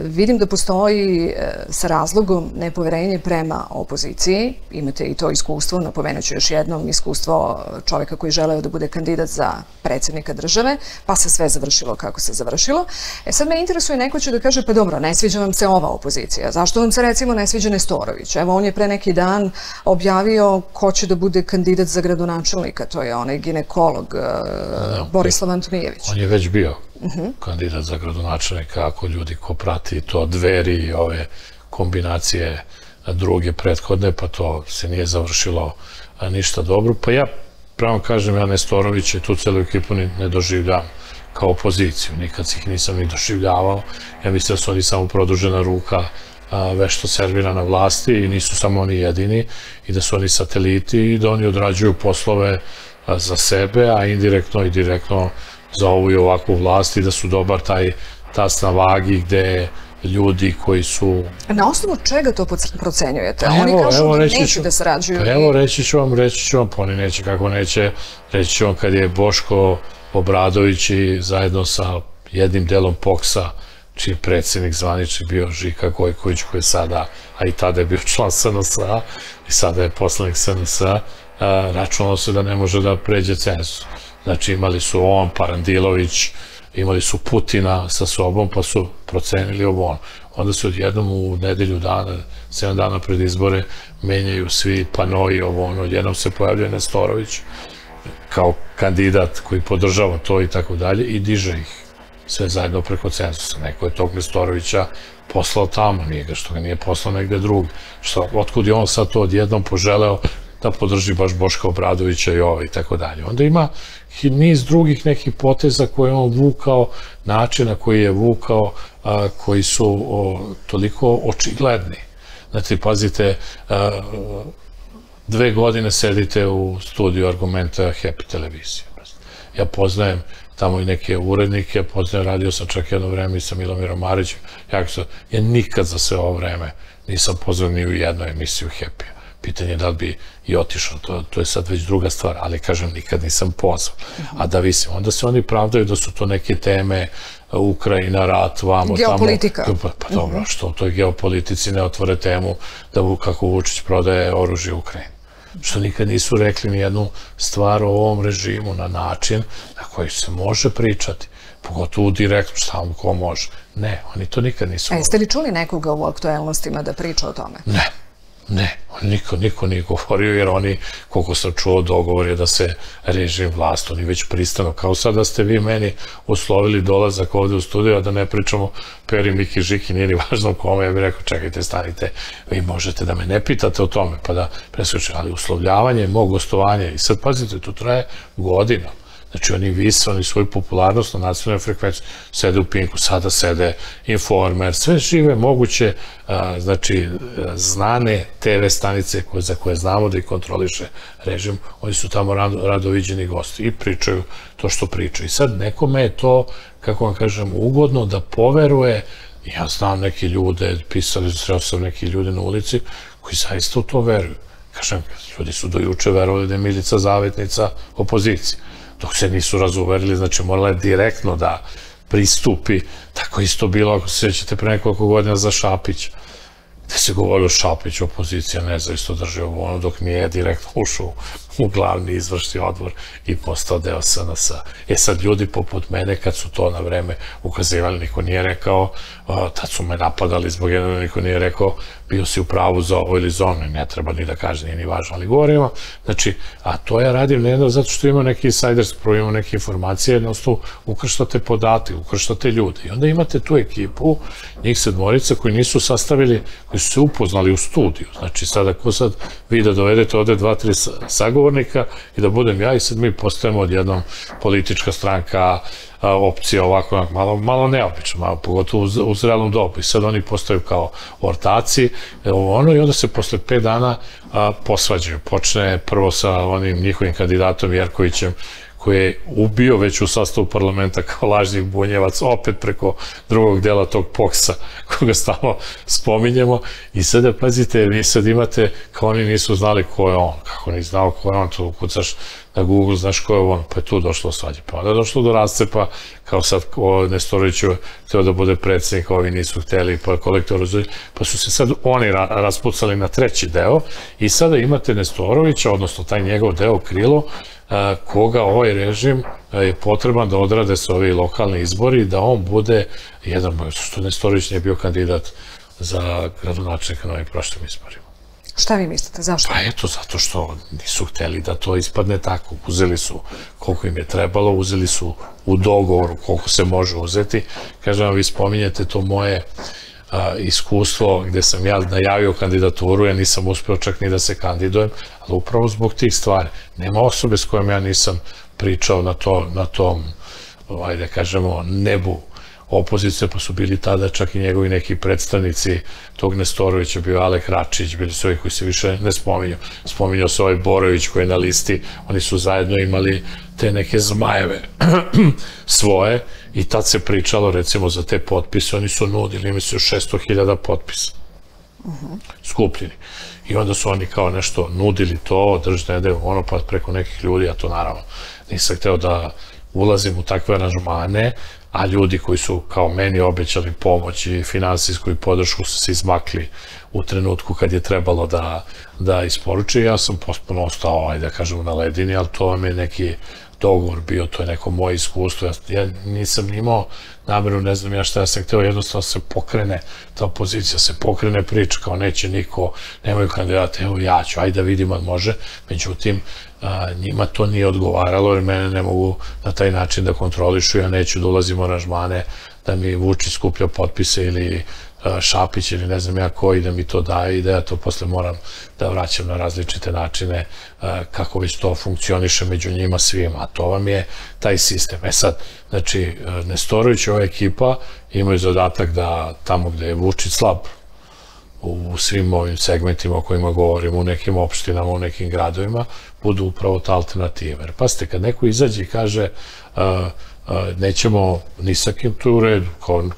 vidim da postoji sa razlogom nepoverenje prema opoziciji. Imate i to iskustvo, napomenuću još jednom, iskustvo čovjeka koji želeo da bude kandidat za predsjednika države, pa se sve završilo kako se završilo. Sad me interesuje, neko će da kaže, pa dobro, ne sviđa vam se ova opozicija. Zašto vam se recimo ne sviđa Nestorović? Evo, on je pre neki dan objavio ko će da bude kandidat za gradonačelnika, to je onaj ginekolog Borislav Antonijević. On je već bio kandidat za gradonačelnika, ako ljudi ko prati to Dveri i ove kombinacije druge prethodne, pa to se nije završilo ništa dobro. Pa ja pravo kažem, ja Nestorovića i tu celu ekipu ne doživljam kao opoziciju. Nikad ih nisam ni doživljavao. Ja mislim da su oni samo produžena ruka vešto servirana vlasti i nisu samo oni jedini i da su oni sateliti i da oni odrađuju poslove za sebe, a indirektno i direktno za ovu i ovakvu vlast i da su dobar taj tas na vagi gde ljudi koji su... Na osnovu čega to procenjujete? Oni kažu da neće da sarađuju. Evo, reći ću vam, pa oni neće kako neće. Reći ću vam kad je Boško Obradović i zajedno sa jednim delom POKS-a, čiji je predsjednik zvanični bio Žika Gojković, koji je sada, a i tada je bio član SNS-a i sada je poslanik SNS-a, računalo se da ne može da pređe cenzus. Znači imali su on, Parandilović, imali su Putina sa sobom, pa su procenili ovo. Onda se odjednom u nedelju dana, 7 dana pred izbore, menjaju svi panoi ovo. Odjednom se pojavljuje Nestorović kao kandidat koji podržava to i tako dalje i diže ih sve zajedno preko cenzusa. Neko je tog Nestorovića poslao tamo, nije ga što ga nije poslao negde drug. Otkud je on sad to odjednom poželeo da podrži baš Boška Obradovića i ovo i tako dalje. Onda ima niz drugih nekih poteza koje on vukao, načina koji je vukao, koji su toliko očigledni. Znači, pazite, 2 godine sedite u studiju Argumenta Happy televizije. Ja poznajem tamo i neke urednike, poznajem, radio sam čak jedno vreme i sa Milomirom Marićem. Ja nikad za sve ovo vreme nisam pozvao ni u jednu emisiju Happy. Pitanje je da li bi i otišao, to je sad već druga stvar, ali kažem, nikad nisam pozvao. A da visim, onda se oni pravdaju da su to neke teme, Ukrajina, rat, vamo, tamo... Geopolitika. Pa dobro, što u toj geopolitici ne otvore temu da kako Vučić prodaje oružje Ukrajini. Što nikad nisu rekli ni jednu stvar o ovom režimu na način na koji se može pričati. Pogotovo direktno, šta vam ko može. Ne, oni to nikad nisu... A jeste li čuli nekoga u aktuelnostima da priča o tome? Ne, niko nije govorio, jer oni, koliko sam čuo, dogovor je da se režim vlast, oni već pristanu, kao sad da ste vi meni uslovili dolazak ovde u studiju, a da ne pričamo Peri, Miki, Žiki, nije ni važno kome, ja bih rekao, čekajte, stanite, vi možete da me ne pitate o tome, pa da preskočim, ali uslovljavanje, mog gostovanja, i sad pazite, to traje godina. Znači, oni vise, oni svoju popularnost na nacionalnoj frekvenciji, sede u Pinku, sada sede Informer, sve žive moguće, znači, znane TV stanice za koje znamo da ih kontroliše režim, oni su tamo rado viđeni gosti i pričaju to što pričaju. I sad nekome je to, kako vam kažem, ugodno da poveruje. Ja znam neke ljude, sreo sam neki ljude na ulici koji zaista u to veruju. Kažem, ljudi su do juče verovali da je Milica zavetnica opozicije. Dok se nisu razuverili, znači morala je direktno da pristupi. Tako isto bilo, ako se sjećate, pre nekoliko godina za Šapića, gde se govorilo Šapić, opozicija nezavisno drži ovo, dok nije direktno ušao u glavni izvršni odbor i postao deo SNS-a. Sad ljudi poput mene, kad su to na vreme ukazivali, niko nije rekao, tad su me napadali zbog jednog, niko nije rekao, bio si u pravu za ovo ili za ono, ne treba ni da kaže, nije ni važno, ali govorimo, znači, a to ja radim ne jedno zato što ima neki insajderski, prvo imamo neke informacije, jednostavno ukrštate podatke, ukrštate ljude i onda imate tu ekipu, njih 7 koji nisu sastavili, koji su se upoznali u studiju, znači sad ako sad vi da dovedete ovde 2-3 sagovornika i da budem ja i sad mi postajemo odjednom politička stranka, opcija ovako, malo neobično, pogotovo u zrelom dobu. I sad oni postaju kao ortaci, i onda se posle 5 dana posvađaju. Počne prvo sa onim njihovim kandidatom Jerkovićem, koji je ubio već u sastavu parlamenta kao lažnih bunjevac, opet preko drugog dela tog POKS-a, koga stalno spominjemo. I sada, pazite, vi sad imate, kao oni nisu znali ko je on, kako ni znao ko je on, tu kucaš na Google, znaš ko je on, pa je tu došlo svađe. Pa onda je došlo do rascepa, kao sad Nestoroviću hteo da bude predsjednik, ovi nisu hteli, pa kolektor uzeli, pa su se sad oni raspucali na 3. deo i sada imate Nestorovića, odnosno taj njegov deo krilo, koga ovaj režim je potreban da odrade se ovi lokalni izbori, da on bude jedan, što Nestorović nije bio kandidat za gradonačelnika na ovim prošlim izborima. Šta vi mislite, zašto? Pa eto, zato što nisu hteli da to ispadne tako. Uzeli su koliko im je trebalo, uzeli su u dogovoru koliko se može uzeti. Kažem vam, vi spominjete to moje iskustvo gde sam ja najavio kandidaturu, ja nisam uspeo čak ni da se kandidujem, ali upravo zbog tih stvari. Nema osobe s kojom ja nisam pričao na tom ajde kažemo, nebu opozicije, pa su bili tada čak i njegovi neki predstavnici tog Nestorovića, bio Alek Račić, bili su ovi koji se više ne spominju. Spominjao se ovaj Borović koji je na listi, oni su zajedno imali te neke zmajeve svoje i tad se pričalo recimo za te potpise, oni su nudili, imaju se 600.000 potpisa skupljeni. I onda su oni kao nešto nudili to, držite nedelju, ono pa preko nekih ljudi, a to naravno nisam hteo da ulazim u takve aranžmane, a ljudi koji su kao meni obećali pomoć i finansijsku podršku su se izmakli u trenutku kad je trebalo da isporuče. Ja sam potpuno ostao, ajde da kažem, na ledini, ali to vam je neki dogovor bio, to je neko moje iskustvo. Ja nisam imao nameru, ne znam ja šta ja sam hteo, jednostavno se pokrene ta opozicija, se pokrene priča, kao neće niko, nemaju kandidata, evo ja ću, ajde da vidim, ali može. Međutim, njima to nije odgovaralo, jer mene ne mogu na taj način da kontrolišu, ja neću da ulazim u aranžmane, da mi Vučić skuplja potpise ili Šapić ili ne znam ja koji da mi to daje i da ja to posle moram da vraćam na različite načine kako već to funkcioniše među njima svima, a to vam je taj sistem. E sad, znači, Nestorović i ova ekipa imaju zadatak da tamo gde je Vučić slab u svim ovim segmentima o kojima govorimo, u nekim opštinama, u nekim gradovima, budu upravo ta alternativa. Jer pazite, kad neko izađe i kaže nećemo ni sa kim, to je u redu,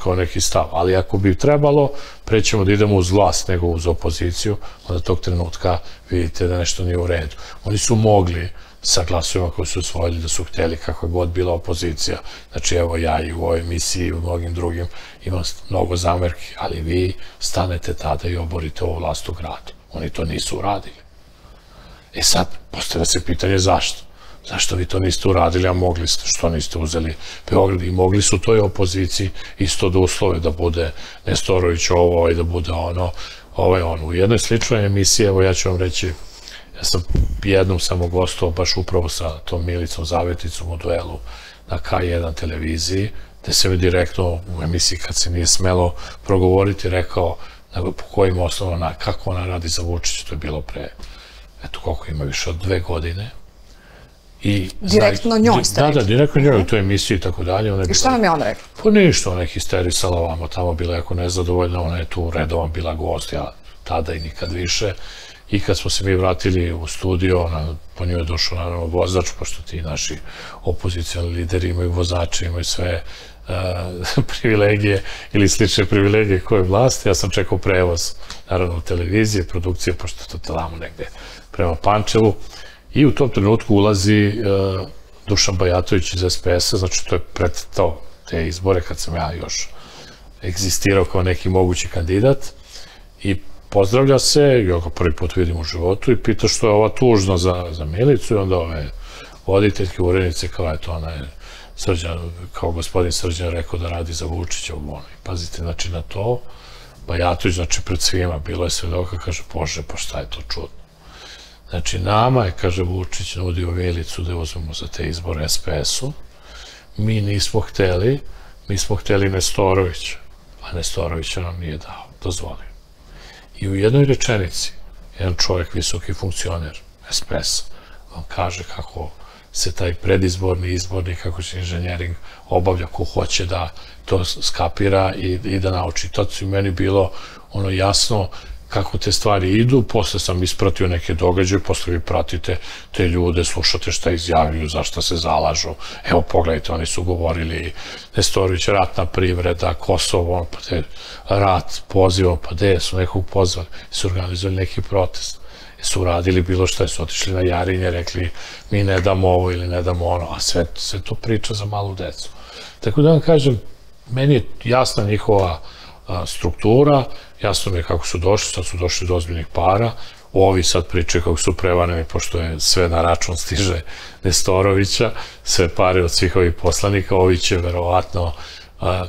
kao neki stav, ali ako bi trebalo, prećemo da idemo uz vlast nego uz opoziciju, onda tog trenutka vidite da nešto nije u redu. Oni su mogli sa glasovima koji su osvojili da su hteli kakva god bila opozicija. Znači, evo ja i u ovoj emisiji i u mnogim drugim imam mnogo zamerki, ali vi stanete tada i oborite ovu vlast u gradu. Oni to nisu uradili. E sad, postavlja se pitanje zašto? Zašto vi to niste uradili, a mogli ste, što niste uzeli Beograd i mogli su toj opoziciji isto da uslove da bude Nestorović ovo i da bude ono. U jednoj sličnoj emisiji, evo ja ću vam reći, ja sam jednom samo gostovao baš upravo sa tom Milicom Zaveticom u duelu na K1 televiziji, gde se mi direktno u emisiji kad se nije smelo progovoriti rekao po kojim osnovama, kako ona radi za Vučića, to je bilo pre, eto koliko ima, više od 2 godine. Direktno njoj ste rekli? Da, direktno njoj u toj emisiji i tako dalje. I šta vam je ona rekla? Pa ništa, ona je histerisala ovamo, tamo bila jako nezadovoljna, ona je tu redovan bila gost, ja tada i nikad više. I kad smo se mi vratili u studio, po njoj je došao naravno vozač, pošto ti naši opozicijani lideri imaju vozače, imaju sve privilegije ili slične privilegije koje vlast. Ja sam čekao prevoz, naravno, televizije, produkcije, pošto to tamo negde prema Pančevu. I u tom trenutku ulazi Dušan Bajatović iz SPS-a, znači to je pred te izbore kad sam ja još egzistirao kao neki mogući kandidat i pozdravlja se, ja ga prvi put vidim u životu i pita što je ova tužna za Milicu i onda ove voditeljke, urednice, kao eto ona je Srđan, kao gospodin Srđan rekao da radi za Vučića u Bonu. Pazite, znači na to, Bajatović, znači pred svima, bilo je svedoka, kaže, Bože, pa šta je to čudno. Znači, nama je, kaže Vučić, nudio Milicu da je uzmemo za te izbore SPS-u. Mi nismo hteli, mi smo hteli Nestorovića, a Nestorovića nam nije dozvolio. I u jednoj rečenici, jedan čovjek, visoki funkcioner SPS-a, vam kaže kako se taj predizborni, izborni, kako se inženjering obavlja, ko hoće da to skapira i da nauči. Tad su meni bilo ono jasno kako te stvari idu, posle sam ispratio neke događaje, posle vi pratite te ljude, slušate šta izjavljuju, zašto se zalažu. Evo, pogledajte, oni su govorili Nestorović, ratna privreda, Kosovo, pa te rat, pozivom, pa gde su nekog pozvali, su organizovali neki protest, su uradili bilo šta, su otišli na Jarinje, rekli mi ne damo ovo ili ne damo ono, a sve to priča za malu decu. Tako da vam kažem, meni je jasna njihova struktura, jasno mi je kako su došli, sad su došli do ozbiljnih para, ovi sad pričaju kako su prevareni, pošto je sve na račun stiže Nestorovića, sve pare od svih ovih poslanika, ovi će verovatno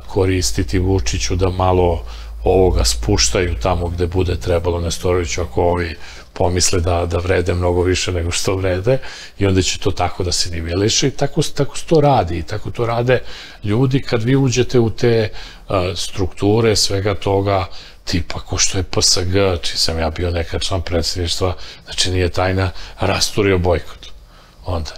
koristiti Vučiću da malo ovoga spuštaju tamo gde bude trebalo Nestoroviću, ako ovi pomisle da vrede mnogo više nego što vrede i onda će to tako da se niveliše i tako se to radi i tako to rade ljudi kad vi uđete u te strukture svega toga tipa ko što je PSG, čiji sam ja bio nekad član predsjedništva, znači nije tajna, rasturio bojkot. onda.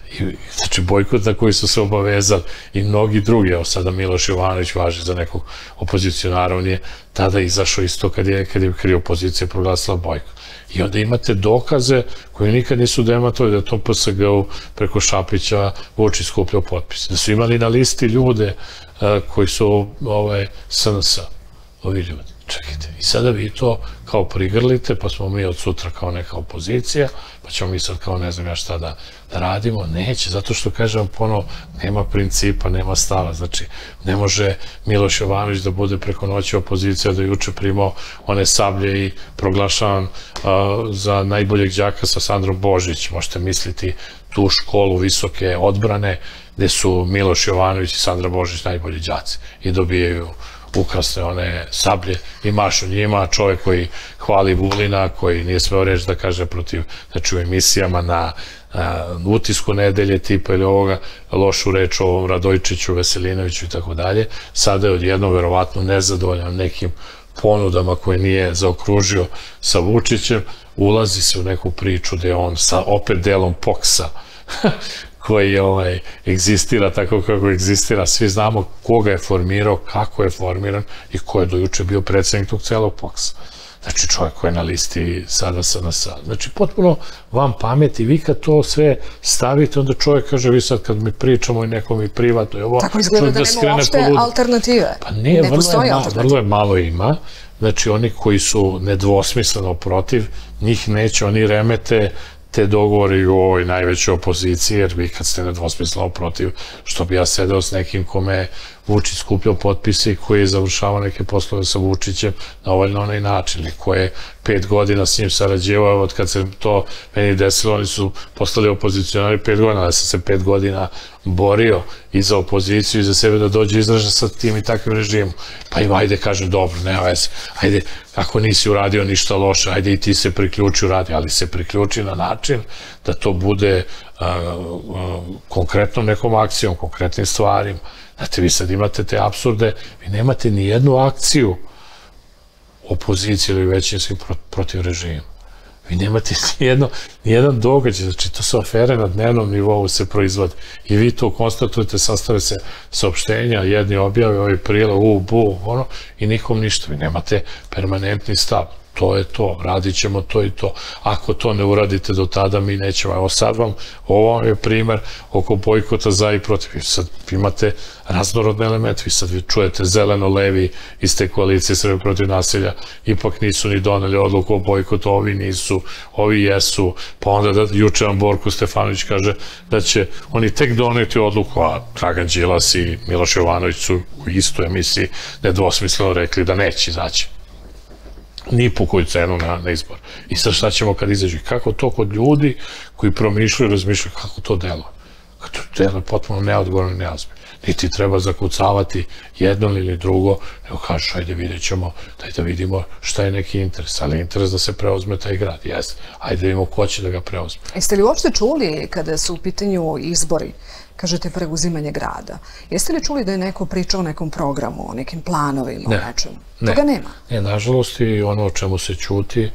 Znači, bojkot na koji su se obavezali i mnogi drugi, evo sada Miloš Jovanović važi za nekog opozicionara, on je tada izašao isto kad je opozicija proglasila bojkot. I onda imate dokaze koji nikad nisu demantovali da je to PSG-u preko Šapića Vučić skupljao potpise. Da su imali na listi ljude koji su SNS. Ovi ljudi. Čekajte, i sada vi to kao prigrlite, pa smo mi od sutra kao neka opozicija, pa ćemo mi sad kao ne znam ja šta da radimo. Neće, zato što, kažem ponovo, nema principa, nema stava. Znači, ne može Miloš Jovanović da bude preko noći opozicija, da juče primao one sablje i proglašavan za najboljeg đaka sa Sandrom Božić. Možete misliti tu školu visoke odbrane gde su Miloš Jovanović i Sandra Božić najbolji đaci i dobijaju ukrasne one sablje i mašu njima, čovjek koji hvali Vulina, koji nije smeo reći da kaže protiv, znači u emisijama na Utisku nedelje tipa ili ovoga, lošu reč o Radojčiću, Veselinoviću i tako dalje, sada je odjednom verovatno nezadovoljan nekim ponudama koje nije zaokružio sa Vučićem, ulazi se u neku priču gde on sa opet delom POKS-a koji egzistira tako kako egzistira. Svi znamo koga je formirao, kako je formiran i ko je dojuče bio predsjednik tog celog POKS-a. Znači, čovjek koji je na listi sada SNS. Znači, potpuno vam pameti. Vi kad to sve stavite, onda čovjek kaže, vi sad kad mi pričamo i neko mi privatno i ovo... Tako izgleda da nema uopšte alternative. Pa ne vrlo je malo ima. Znači, oni koji su nedvosmisleno protiv, njih neće, oni remete te dogovore i u ovoj najvećoj opoziciji, jer vi kad ste nedvosmisleno protiv, što bi ja sedeo s nekim kome Vučić skupljao potpise i koji je završavao neke poslove sa Vučićem na ovaj na onaj način, ili koji je 5 godina s njim sarađivao, od kad se to meni desilo, oni su postali opozicionari 5 godina, da sam se 5 godina borio i za opoziciju i za sebe da dođe izražen sa tim i takvim režimom. Pa im ajde kažem, dobro, nema veze, ajde, ako nisi uradio ništa loše, ajde i ti se priključi uradi, ali se priključi na način da to bude konkretnom nekom akcijom, konkretnim stvarima. Znate, vi sad imate te apsurde, vi nemate ni jednu akciju opozicije ili većinski protiv režima. Vi nemate ni jedan događaj, znači to su afere na dnevnom nivou se proizvode i vi to konstatujete, sastave se saopštenja, jedni objave, ovi prile, ono, i nikom ništa. Vi nemate permanentni stav. To je to, radit ćemo to i to. Ako to ne uradite do tada, mi nećemo. Evo sad ovo vam je primer oko bojkota za i protiv. Vi sad imate raznorodne elemente. Vi sad čujete zeleno-levi iz te koalicije Srbije protiv nasilja, ipak nisu ni doneli odluku o bojkotu, ovi nisu, ovi jesu, pa onda juče vam Borko Stefanović kaže da će oni tek doneti odluku, a Dragan Đilas i Miloš Jovanović su u istoj emisiji nedvosmisleno rekli da neće izaći ni po koju cenu na izbor. I sad šta ćemo kad izađu? Kako to kod ljudi koji promišljaju i razmišljaju, kako to deluje? Kako to deluje potpuno neodgovorno i neozbiljno. Niti treba zakucavati jedno ili drugo, nego kažeš, ajde vidjet ćemo, daj da vidimo šta je neki interes, ali interes da se preuzme taj grad, jeste. Ajde da vidimo ko će da ga preuzme. Jeste li uopšte čuli kada su u pitanju izbori, kažete preuzimanje grada, jeste li čuli da je neko pričao o nekom programu, o nekim planovima, o nečemu? Toga nema? Ne, nažalost i ono o čemu se ćuti,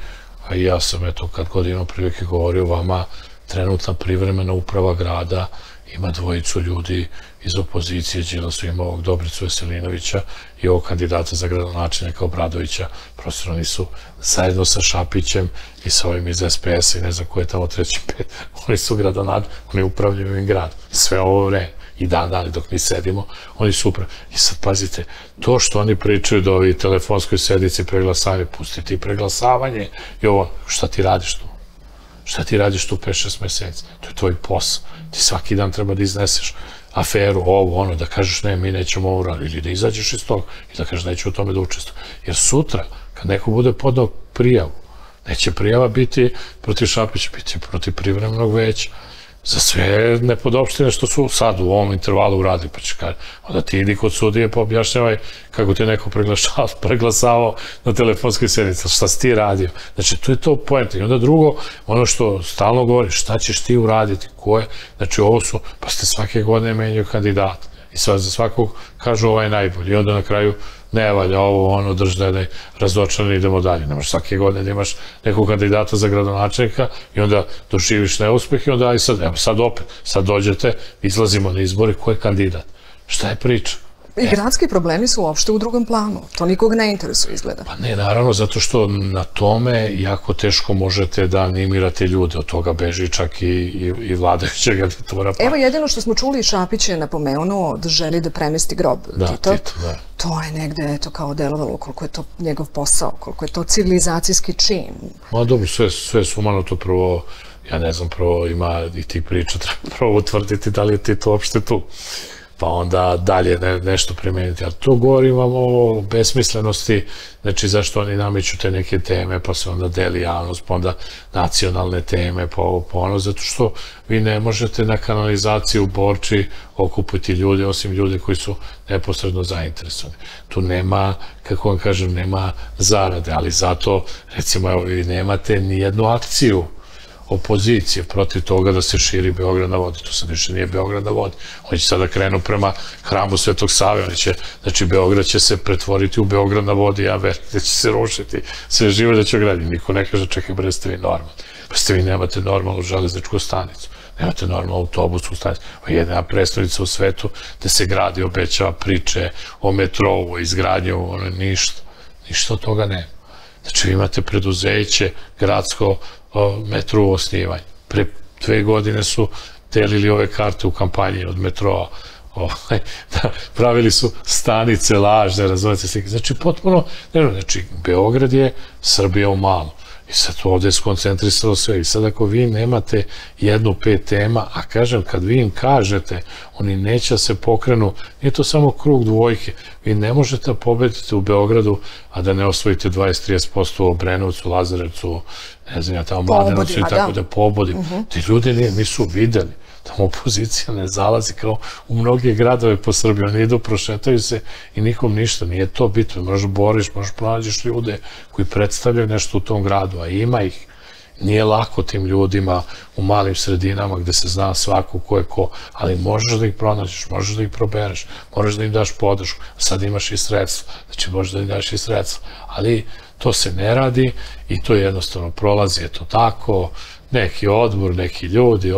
a i ja sam eto kad god imam prilike govorio vama, trenutna privremena uprava grada ima dvojicu ljudi iz opozicije, Đilasu ima ovog Dobricu Veselinovića i ovog kandidata za gradonačelnika Obradovića. Prosto oni su zajedno sa Šapićem i sa ovim iz SPS-a i ne znam ko je tamo treći pet, oni su gradonačelnici, oni upravljaju ovim gradom. Sve ovo vreme i dan dok mi sedimo, oni su upravljaju. I sad pazite, to što oni pričaju da ovi telefonskoj sednici preglasavanje, pustiti i preglasavanje i ovo, šta ti radiš tu? Šta ti radiš tu 5-6 meseci? To je tvoj posao. Ti svaki dan treba da izneseš aferu, ovo, ono, da kažeš ne, mi nećemo ovo raditi, ili da izađeš iz toga i da kažeš neću u tome da učestvujem. Jer sutra, kad neko bude podao prijavu, neće prijava biti protiv Šapića, biti protiv privremenog veća, za sve nepodopštine što su sad u ovom intervalu uradili, pa će kaži, onda ti idi kod sudije pa objašnjavaj kako ti je neko preglasavao na telefonskoj sednici, šta si ti radio. Znači, to je to poenta. I onda drugo, ono što stalno govori, šta ćeš ti uraditi, ko je, znači ovo su, pa ste svake godine menjaju kandidata. I sad za svakog kažu ovaj najbolji. I onda na kraju ne valja ovo, ono, drž da je razočaran, idemo dalje. Nemaš svake godine da imaš nekog kandidata za gradonačelnika i onda doživiš neuspeh i onda aj sad, evo sad opet, sad dođete, izlazimo na izbore, ko je kandidat? Šta je priča? I gradski problemi su uopšte u drugom planu. To nikog ne interesuje, izgleda. Pa ne, naravno, zato što na tome jako teško možete da animirate ljude. Od toga beži čak i vladajuća garnitura. Evo jedino što smo čuli, Šapić je napomenuo da želi da premesti grob Tito. To je negde, eto, kao delovalo koliko je to njegov posao, koliko je to civilizacijski čin. Ma dobro, sve sumano to prvo, ja ne znam, prvo ima i ti priča, treba prvo utvrditi da li je Tito uopšte tu. Pa onda dalje nešto primeniti. Ali to govorim vam o besmislenosti, znači zašto oni nameću te neke teme, pa se onda deli javnost, pa onda nacionalne teme, pa ono, zato što vi ne možete na kanalizaciju u Borči okupiti ljude, osim ljude koji su neposredno zainteresovani. Tu nema, kako vam kažem, nema zarade, ali zato, recimo, evo, vi nemate ni jednu akciju opozicije protiv toga da se širi Beograd na vodi. To sad više nije Beograd na vodi. Oni će sada krenu prema hramu Svetog Save. Znači, Beograd će se pretvoriti u Beograd na vodi, ja verujem da će se rušiti sve živo da će graditi. Niko ne kaže, čekaj, bre, ste vi normalni. Pa ste vi nemate normalnu železničku stanicu, nemate normalnu autobusku stanicu. Jedina predstavnica u svetu da se gradi, obećava priče o metrovu, o izgradnju, ništa od toga nema. Znači, vi imate preduzeće, gradsko, metro u osnivanju. Pre 2 godine su delili ove karte u kampanji od metroa. Pravili su stanice lažne, razumete slike. Znači, potpuno, znači, Beograd je Srbija u malu. I sad ovde je skoncentrisalo sve. I sad ako vi nemate 1-5 tema, a kažem, kad vi im kažete, oni neće da se pokrenu, nije to samo krug dvojke. Vi ne možete da pobedite u Beogradu, a da ne osvojite 20-30% u Obrenovcu, Lazarevcu, ne znam ja, tamo Mladenovcu i tako da pobodim. Ti ljudi nisu videli. Tamo opozicija ne zalazi kao u mnoge gradove po Srbiji. Oni idu, prošetaju se i nikom ništa. Nije to bitno. Možeš boriš, možeš pronađeš ljude koji predstavljaju nešto u tom gradu, a ima ih. Nije lako tim ljudima u malim sredinama gde se zna svako ko je ko, ali možeš da ih pronađeš, možeš da ih probereš, možeš da im daš podršku. Sad imaš i sredstva, znači možeš da im daš i sredstva. Ali to se ne radi i to jednostavno prolazi, je to tako, neki odbor, neki ljudi,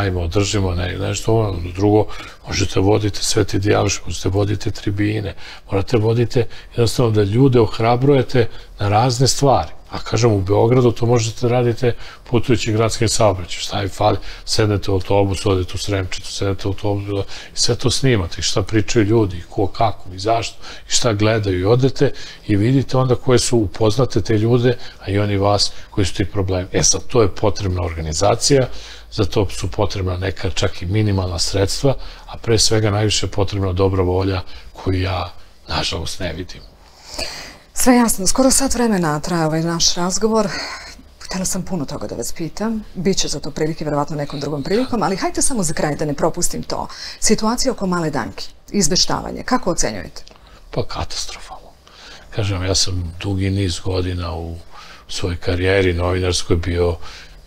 ajmo, održimo nešto, drugo, možete voditi Sveti dijaloš, možete voditi tribine, morate voditi jednostavno da ljude ohrabrujete na razne stvari. A kažem, u Beogradu to možete da radite putujući gradskim saobraćajem. Šta je fali? Sednete u autobus, odete u Sremčicu, sednete u autobus i sve to snimate. I šta pričaju ljudi, i ko, kako, i zašto, i šta gledaju. I odete i vidite onda koje su, upoznate te ljude, a i oni vas koji su ti problemi. Sad, to je potrebna organizacija, za to su potrebna neka čak i minimalna sredstva, a pre svega najviše potrebna dobra volja koju ja, nažalost, ne vidim. Sve jasno, skoro sat vremena traje ovaj naš razgovor. Htjela sam puno toga da vas pitam. Biće za to prilike, verovatno nekom drugom prilikom, ali hajte samo za kraj da ne propustim to. Situacija oko Male Danke, izveštavanje, kako ocenjujete? Pa katastrofalno. Kažem, ja sam dugi niz godina u svojoj karijeri novinarskoj bio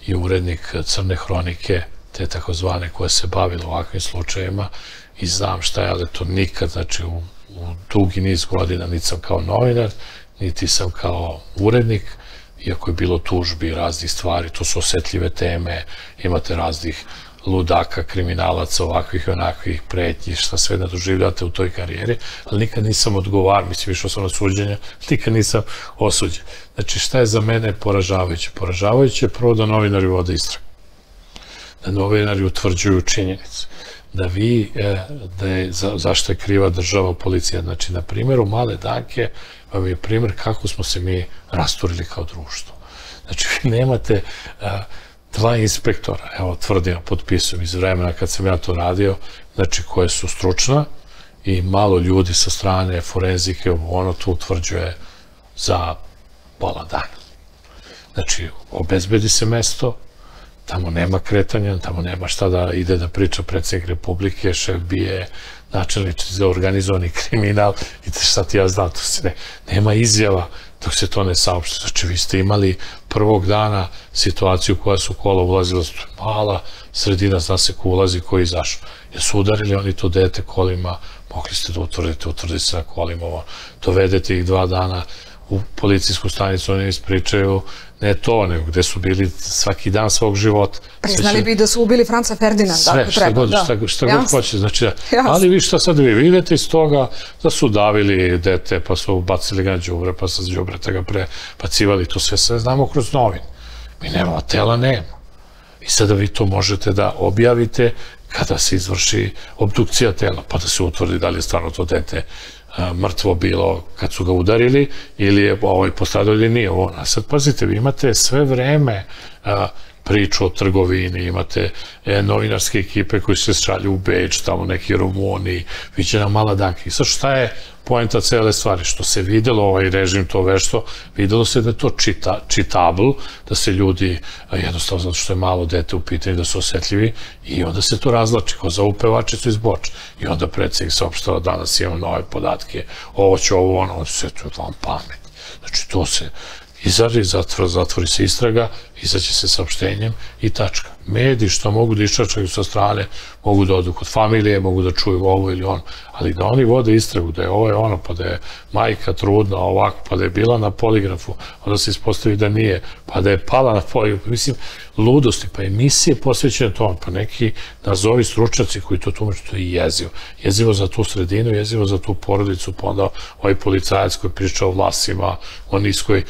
i urednik Crne hronike, te takozvane koje se bavilo ovakvim slučajima i znam šta je, ali to nikad, znači u dugi niz godina niti sam kao novinar, niti sam kao urednik, iako je bilo tužbi i raznih stvari, to su osetljive teme, imate raznih ludaka, kriminalaca, ovakvih i onakvih pretnji, šta sve ne doživljate u toj karijeri, ali nikad nisam odgovar, mislim, išao sam na suđenja, nikad nisam osuđen. Znači, šta je za mene poražavajuće? Poražavajuće je prvo da novinari vode istragu, da novinari utvrđuju činjenice, da vi, zašto je kriva država, policija. Znači, na primjeru Male Danke vam je primjer kako smo se mi rasturili kao društvo. Znači, vi nemate 2 inspektora, evo, tvrdim, potpisujem iz vremena kad sam ja to radio, znači, koje su stručna i malo ljudi sa strane forenzike, ono to utvrđuje za pola dana. Znači, obezbedi se mesto, tamo nema kretanja, tamo nema šta da ide da priča predsjednik Republike, šef BIA, načelnici za organizovani kriminal i šta ti ja znam, nema izjava dok se to ne saopšte. Znači, vi ste imali prvog dana situaciju koja su kola ulazila, mala sredina, zna se ko ulazi, ko izašao. Jesu udarili oni to dete kolima, mogli ste da utvrdite se na kolima, dovedete ih 2 dana u policijsku stanicu, oni ispričaju ne to, nego gde su bili svaki dan svog života. Priznali bi da su ubili Franca Ferdinanda, ako treba. Šta god hoće, znači, ali vi šta sad vi vidite iz toga da su davili dete, pa su bacili ga na đubre, pa sa đubreta ga prebacivali, to sve znamo kroz novine. Mi nemamo, tela nema. I sada vi to možete da objavite kada se izvrši obdukcija tela, pa da se utvrdi da li je stvarno to dete mrtvo bilo kad su ga udarili ili je postradao ili nije. A sad pazite, vi imate sve vreme priču o trgovini, imate novinarske ekipe koji se šalju u Beč, tamo neki Rumuni, viđena mala danka. I sad šta je poenta cele stvari? Što se videlo ovaj režim, to vešto, videlo se da je to čitabl, da se ljudi, jednostavno zato što je malo dete u pitanju, da su osjetljivi i onda se to razlači, kao za ovu pevačicu iz Boča. I onda predsjednik saopštava, danas imam nove podatke, ovo će ovo, ono, sve to je vam pamet. Znači, to se izađe, zatvori se istraga, izađe se saopštenjem i tačka. Mediji što mogu da iščačaju sa strane, mogu da odu kod familije, mogu da čuju ovo ili ono, ali da oni vode istragu, da je ovo je ono, pa da je majka trudna ovako, pa da je bila na poligrafu, onda se ispostavi da nije, pa da je pala na poligrafu. Mislim, ludosti, pa emisije posvećene tome, pa neki nazovi stručnjaci koji to tumače, to je jezivo. Jezivo za tu sredinu, jezivo za tu porodicu, pa onda ovaj policajac koji priča o vlasima, o niskoj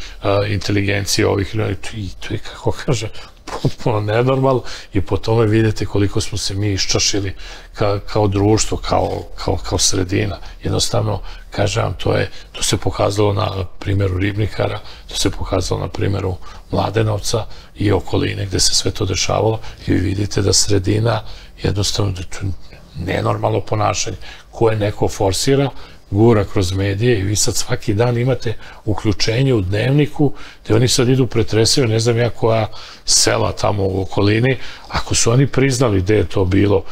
inteligenciji ovih ljudi, i to je, kako kaže, potpuno nenormal i po tome vidite koliko smo se mi iščašili kao društvo, kao sredina. Jednostavno, kažem vam, to se pokazalo na primjeru Ribnikara, to se pokazalo na primjeru Mladenovca i okoline gde se sve to dešavalo i vi vidite da sredina jednostavno da je to nenormalno ponašanje koje neko forsira, gura kroz medije i vi sad svaki dan imate uključenje u Dnevniku gde oni sad idu pretresaju, ne znam ja koja sela tamo u okolini, ako su oni priznali gde je to bilo,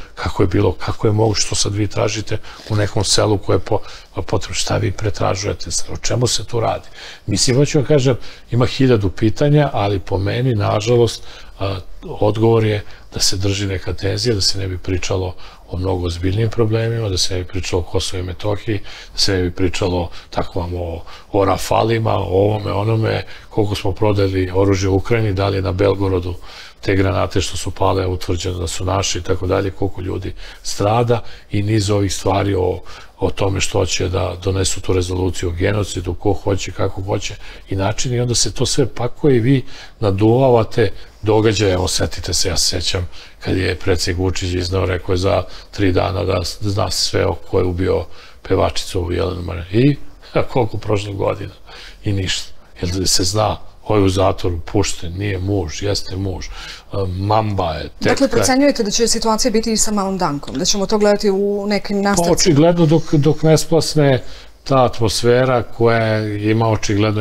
kako je moguće, što sad vi tražite u nekom selu koje je potrebno, šta vi pretražujete, o čemu se tu radi. Mislim, hoću vam kažem, ima 1000 pitanja, ali po meni, nažalost, odgovor je da se drži neka tenzija, da se ne bi pričalo o mnogo ozbiljnijim problemima, da se ne bi pričalo o Kosovo i Metohiji, da se ne bi pričalo tako vam o Rafalima, o ovome, onome, koliko smo prodali oružje u Ukrajini, da li je na Belgorodu te granate što su pale, utvrđeno da su naši i tako dalje, koliko ljudi strada i niz ovih stvari o tome što će da donesu tu rezoluciju o genocidu, ko hoće, kako hoće i način i onda se to sve pakuje i vi naduvavate događaje. Evo, setite se, ja se sećam kad je predsjednik Vučić iznao, rekao je za 3 dana da zna sve o ko je ubio pevačicu u Jelenu Marjanović. I koliko prošle godina? I ništa. Jer se zna, ovo je u zatvoru, pušten, nije muž, jeste muž, mamba je, tetka je. Dakle, procenjujete da će situacija biti i sa malom Dankom, da ćemo to gledati u nekim nastavcima? Pa očigledno dok ne splasne ta atmosfera koja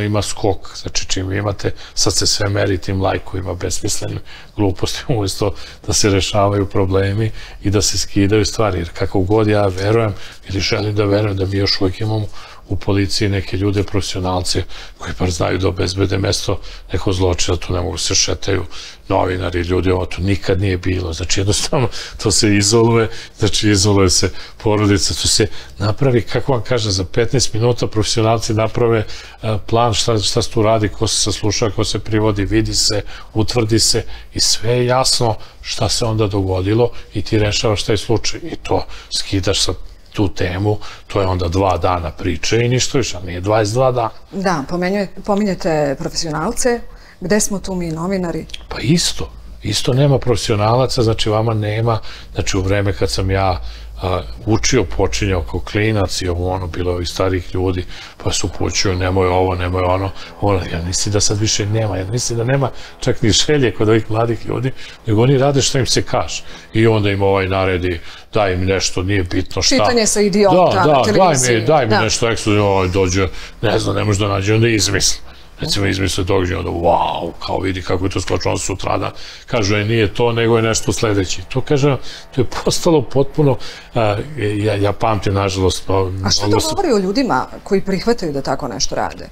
ima skok, znači čim imate, sad se sve meri tim lajkovima, besmislenim glupostima, umjesto da se rešavaju problemi i da se skidaju stvari, jer kako god ja verujem ili želim da verujem da mi još uvijek imamo u policiji neke ljude, profesionalce koji bar znaju da obezbede mesto neko zločina, tu ne mogu se šetaju novinari, ljudi, ovo to nikad nije bilo, znači jednostavno to se izoluje, znači izoluje se porodica, to se napravi, kako vam kažem, za 15 minuta profesionalci naprave plan šta se tu radi, ko se sasluša, ko se privodi, vidi se, utvrdi se i sve je jasno šta se onda dogodilo i ti rešavaš taj slučaj i to skidaš sa tu temu, to je onda 2 dana priče i ništa više, ali nije 22 dana. Da, pominjete profesionalce, gde smo tu mi novinari? Pa isto nema profesionalaca, znači vama nema, znači u vreme kad sam ja učio, počinjao kao klinac i ono, bilo ovih starih ljudi, pa su počeo, nemoj ovo, nemoj ono, ja mislim da sad više nema, ja mislim da nema čak ni želje kod ovih mladih ljudi, nego oni rade što im se kaže. I onda im naredi, daj mi nešto, nije bitno šta. Čitanje sa idiota na televiziji. Daj mi nešto ekskluzivno, dođe, ne znam, ne može da nađe, onda izmisli. recimo izmisle događaj, onda wow, kao vidi kako je to skočilo sutradan, kažu nije to, nego je nešto sledeći. To kažem, to je postalo potpuno, ja pamtim, nažalost. A što to govori o ljudima koji prihvataju da tako nešto rade?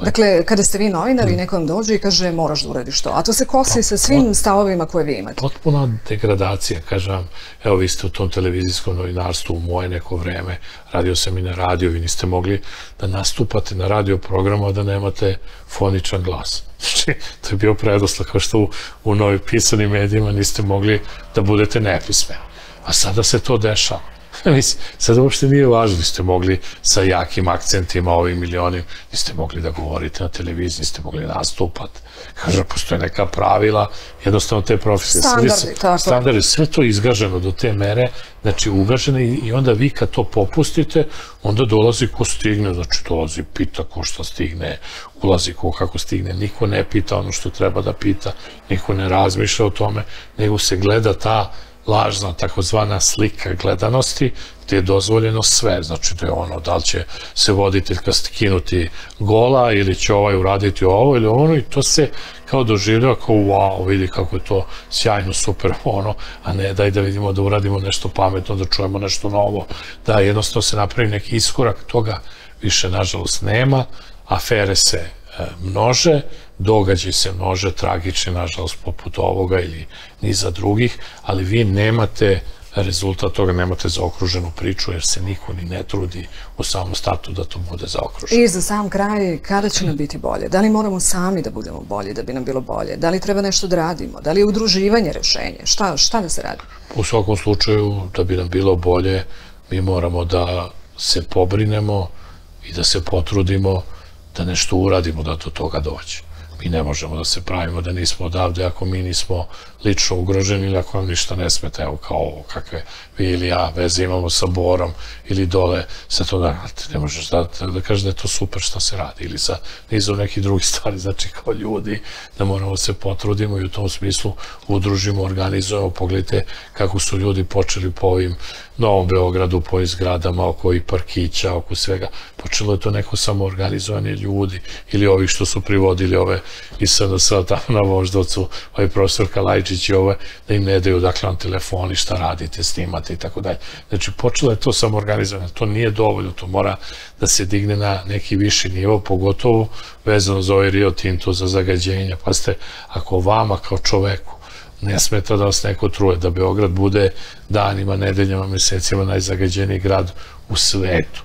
Dakle, kada ste vi novinar i neko vam dođe i kaže moraš da uradiš to, a to se kosi sa svim stavovima koje vi imate. Potpuna degradacija, kažem, evo vi ste u tom televizijskom novinarstvu u moje neko vreme, radio sam i na radio, vi niste mogli da nastupate na radio programu, a da nemate foničan glas. Znači, to je bio predoslov, kao što u novim pisanim medijima niste mogli da budete nepismeni. A sada se to dešava. Mislim, sad uopšte nije važno, niste mogli sa jakim akcentima ovim ili onim, niste mogli da govorite na televiziji, niste mogli nastupati. Kažem, postoje neka pravila, jednostavno te profesije. Standardi, sve to izgaženo do te mere, znači ugaženo i onda vi kad to popustite, onda dolazi ko stigne, znači dolazi, pita ko šta stigne, ulazi ko kako stigne, niko ne pita ono što treba da pita, niko ne razmišlja o tome, nego se gleda ta lažna, takozvana slika gledanosti, gde je dozvoljeno sve, znači da je ono, da li će se voditeljka skinuti gola ili će ovaj uraditi ovo ili ono i to se kao doživljava kao wow, vidi kako je to sjajno, super ono, a ne daj da vidimo da uradimo nešto pametno, da čujemo nešto novo, da jednostavno se napravi neki iskorak, toga više nažalost nema, afere se množe, događaj se množe, tragični, nažalost, poput ovoga ili niza drugih, ali vi nemate rezultat toga, nemate zaokruženu priču, jer se niko ni ne trudi u samom startu da to bude zaokruženo. I za sam kraj, kada će nam biti bolje? Da li moramo sami da budemo bolji da bi nam bilo bolje? Da li treba nešto da radimo? Da li je udruživanje rešenje? Šta da se radi? U svakom slučaju, da bi nam bilo bolje, mi moramo da se pobrinemo i da se potrudimo da nešto uradimo da do toga dođe. Mi ne možemo da se pravimo da nismo odavde ako mi nismo lično ugroženi ili ako nam ništa ne smeta, evo kao kakve vi ili ja veze imamo sa Borom ili dole sa to da ne možeš da kažeš da je to super što se radi ili sa nizom nekih drugih stvari, znači kao ljudi da moramo se potrudimo i u tom smislu udružimo, organizujemo, pogledajte kako su ljudi počeli po ovim Novom Beogradu, po zgradama, oko i parkića, oko svega, počelo je to neko samoorganizovanje ljudi ili ovi što su privodili ove i SNS tamo na Voždovcu, ovaj profesor Kalajčić i ove, da im ne daju dakle on telefoni, šta radite, snimate i tako dalje. Znači, počelo je to samoorganizovanje, to nije dovoljno, to mora da se digne na neki viši nivo, pogotovo vezano za ovaj Rio Tinto, za zagađenja. Pazite, ako vama kao čoveku ne smeta da vas neko truje, da Beograd bude danima, nedeljama, mesecima najzagađeniji grad u svetu.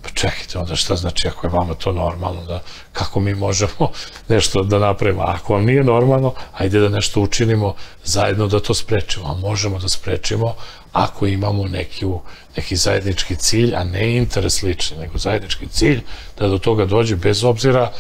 Pa čekajte, onda šta znači ako je vama to normalno, da kako mi možemo nešto da napravimo? Ako vam nije normalno, ajde da nešto učinimo zajedno da to sprečimo. A možemo da sprečimo ako imamo neki zajednički cilj, a ne interes lični, nego zajednički cilj da do toga dođe bez obzira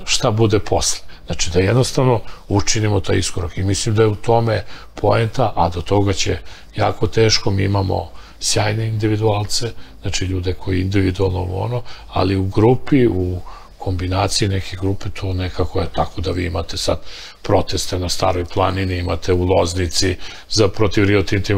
šta bude posle. Znači da jednostavno učinimo taj iskorak i mislim da je u tome poenta, a do toga će jako teško, mi imamo sjajne individualce, znači ljude koji individualno ono, ali u grupi, u kombinaciji neke grupe to nekako je tako da vi imate sad proteste na Staroj planini, imate u Loznici za protiv Rio Tinta,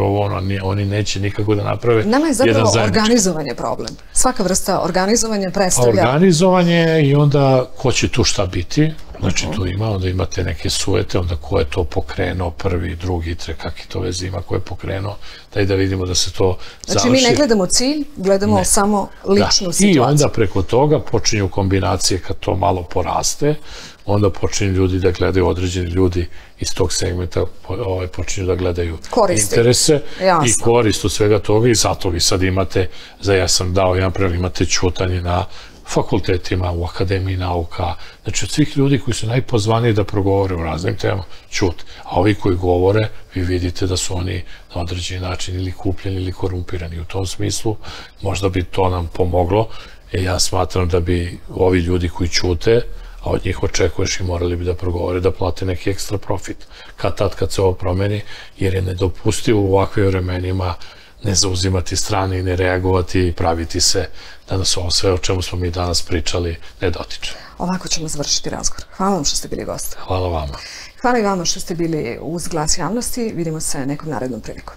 oni neće nikako da naprave. Nama je zapravo organizovanje problem. Svaka vrsta organizovanja predstavlja... Organizovanje i onda ko će tu šta biti, znači tu ima, onda imate neke sujete, onda ko je to pokrenuo, prvi, drugi, kakvi to veze ima, ko je pokrenuo, daj da vidimo da se to završi. Znači mi ne gledamo cilj, gledamo samo ličnu situaciju. I onda preko toga počinju kombinacije kad to malo poraste, onda počinju ljudi da gledaju, određeni ljudi iz tog segmenta počinju da gledaju interese i korist od svega toga i zato vi sad imate, ja sam dao jedan primjer, imate ćutanje na fakultetima, u Akademiji nauka, znači od svih ljudi koji su najpozvaniji da progovore o raznim temama, ćute. A ovi koji govore, vi vidite da su oni na određeni način ili kupljeni ili korumpirani. U tom smislu možda bi to nam pomoglo. Ja smatram da bi ovi ljudi koji ćute, a od njih očekuješ i morali bi da progovore, da plate neki ekstra profit. Kad se ovo promeni, jer je nedopustivo u ovakvim vremenima ne zauzimati strane i ne reagovati i praviti se da nas ovo sve o čemu smo mi danas pričali ne dotiče. Ovako ćemo završiti razgovor. Hvala vam što ste bili gost. Hvala vama. Hvala i vama što ste bili uz Glas javnosti. Vidimo se nekom narednom prilikom.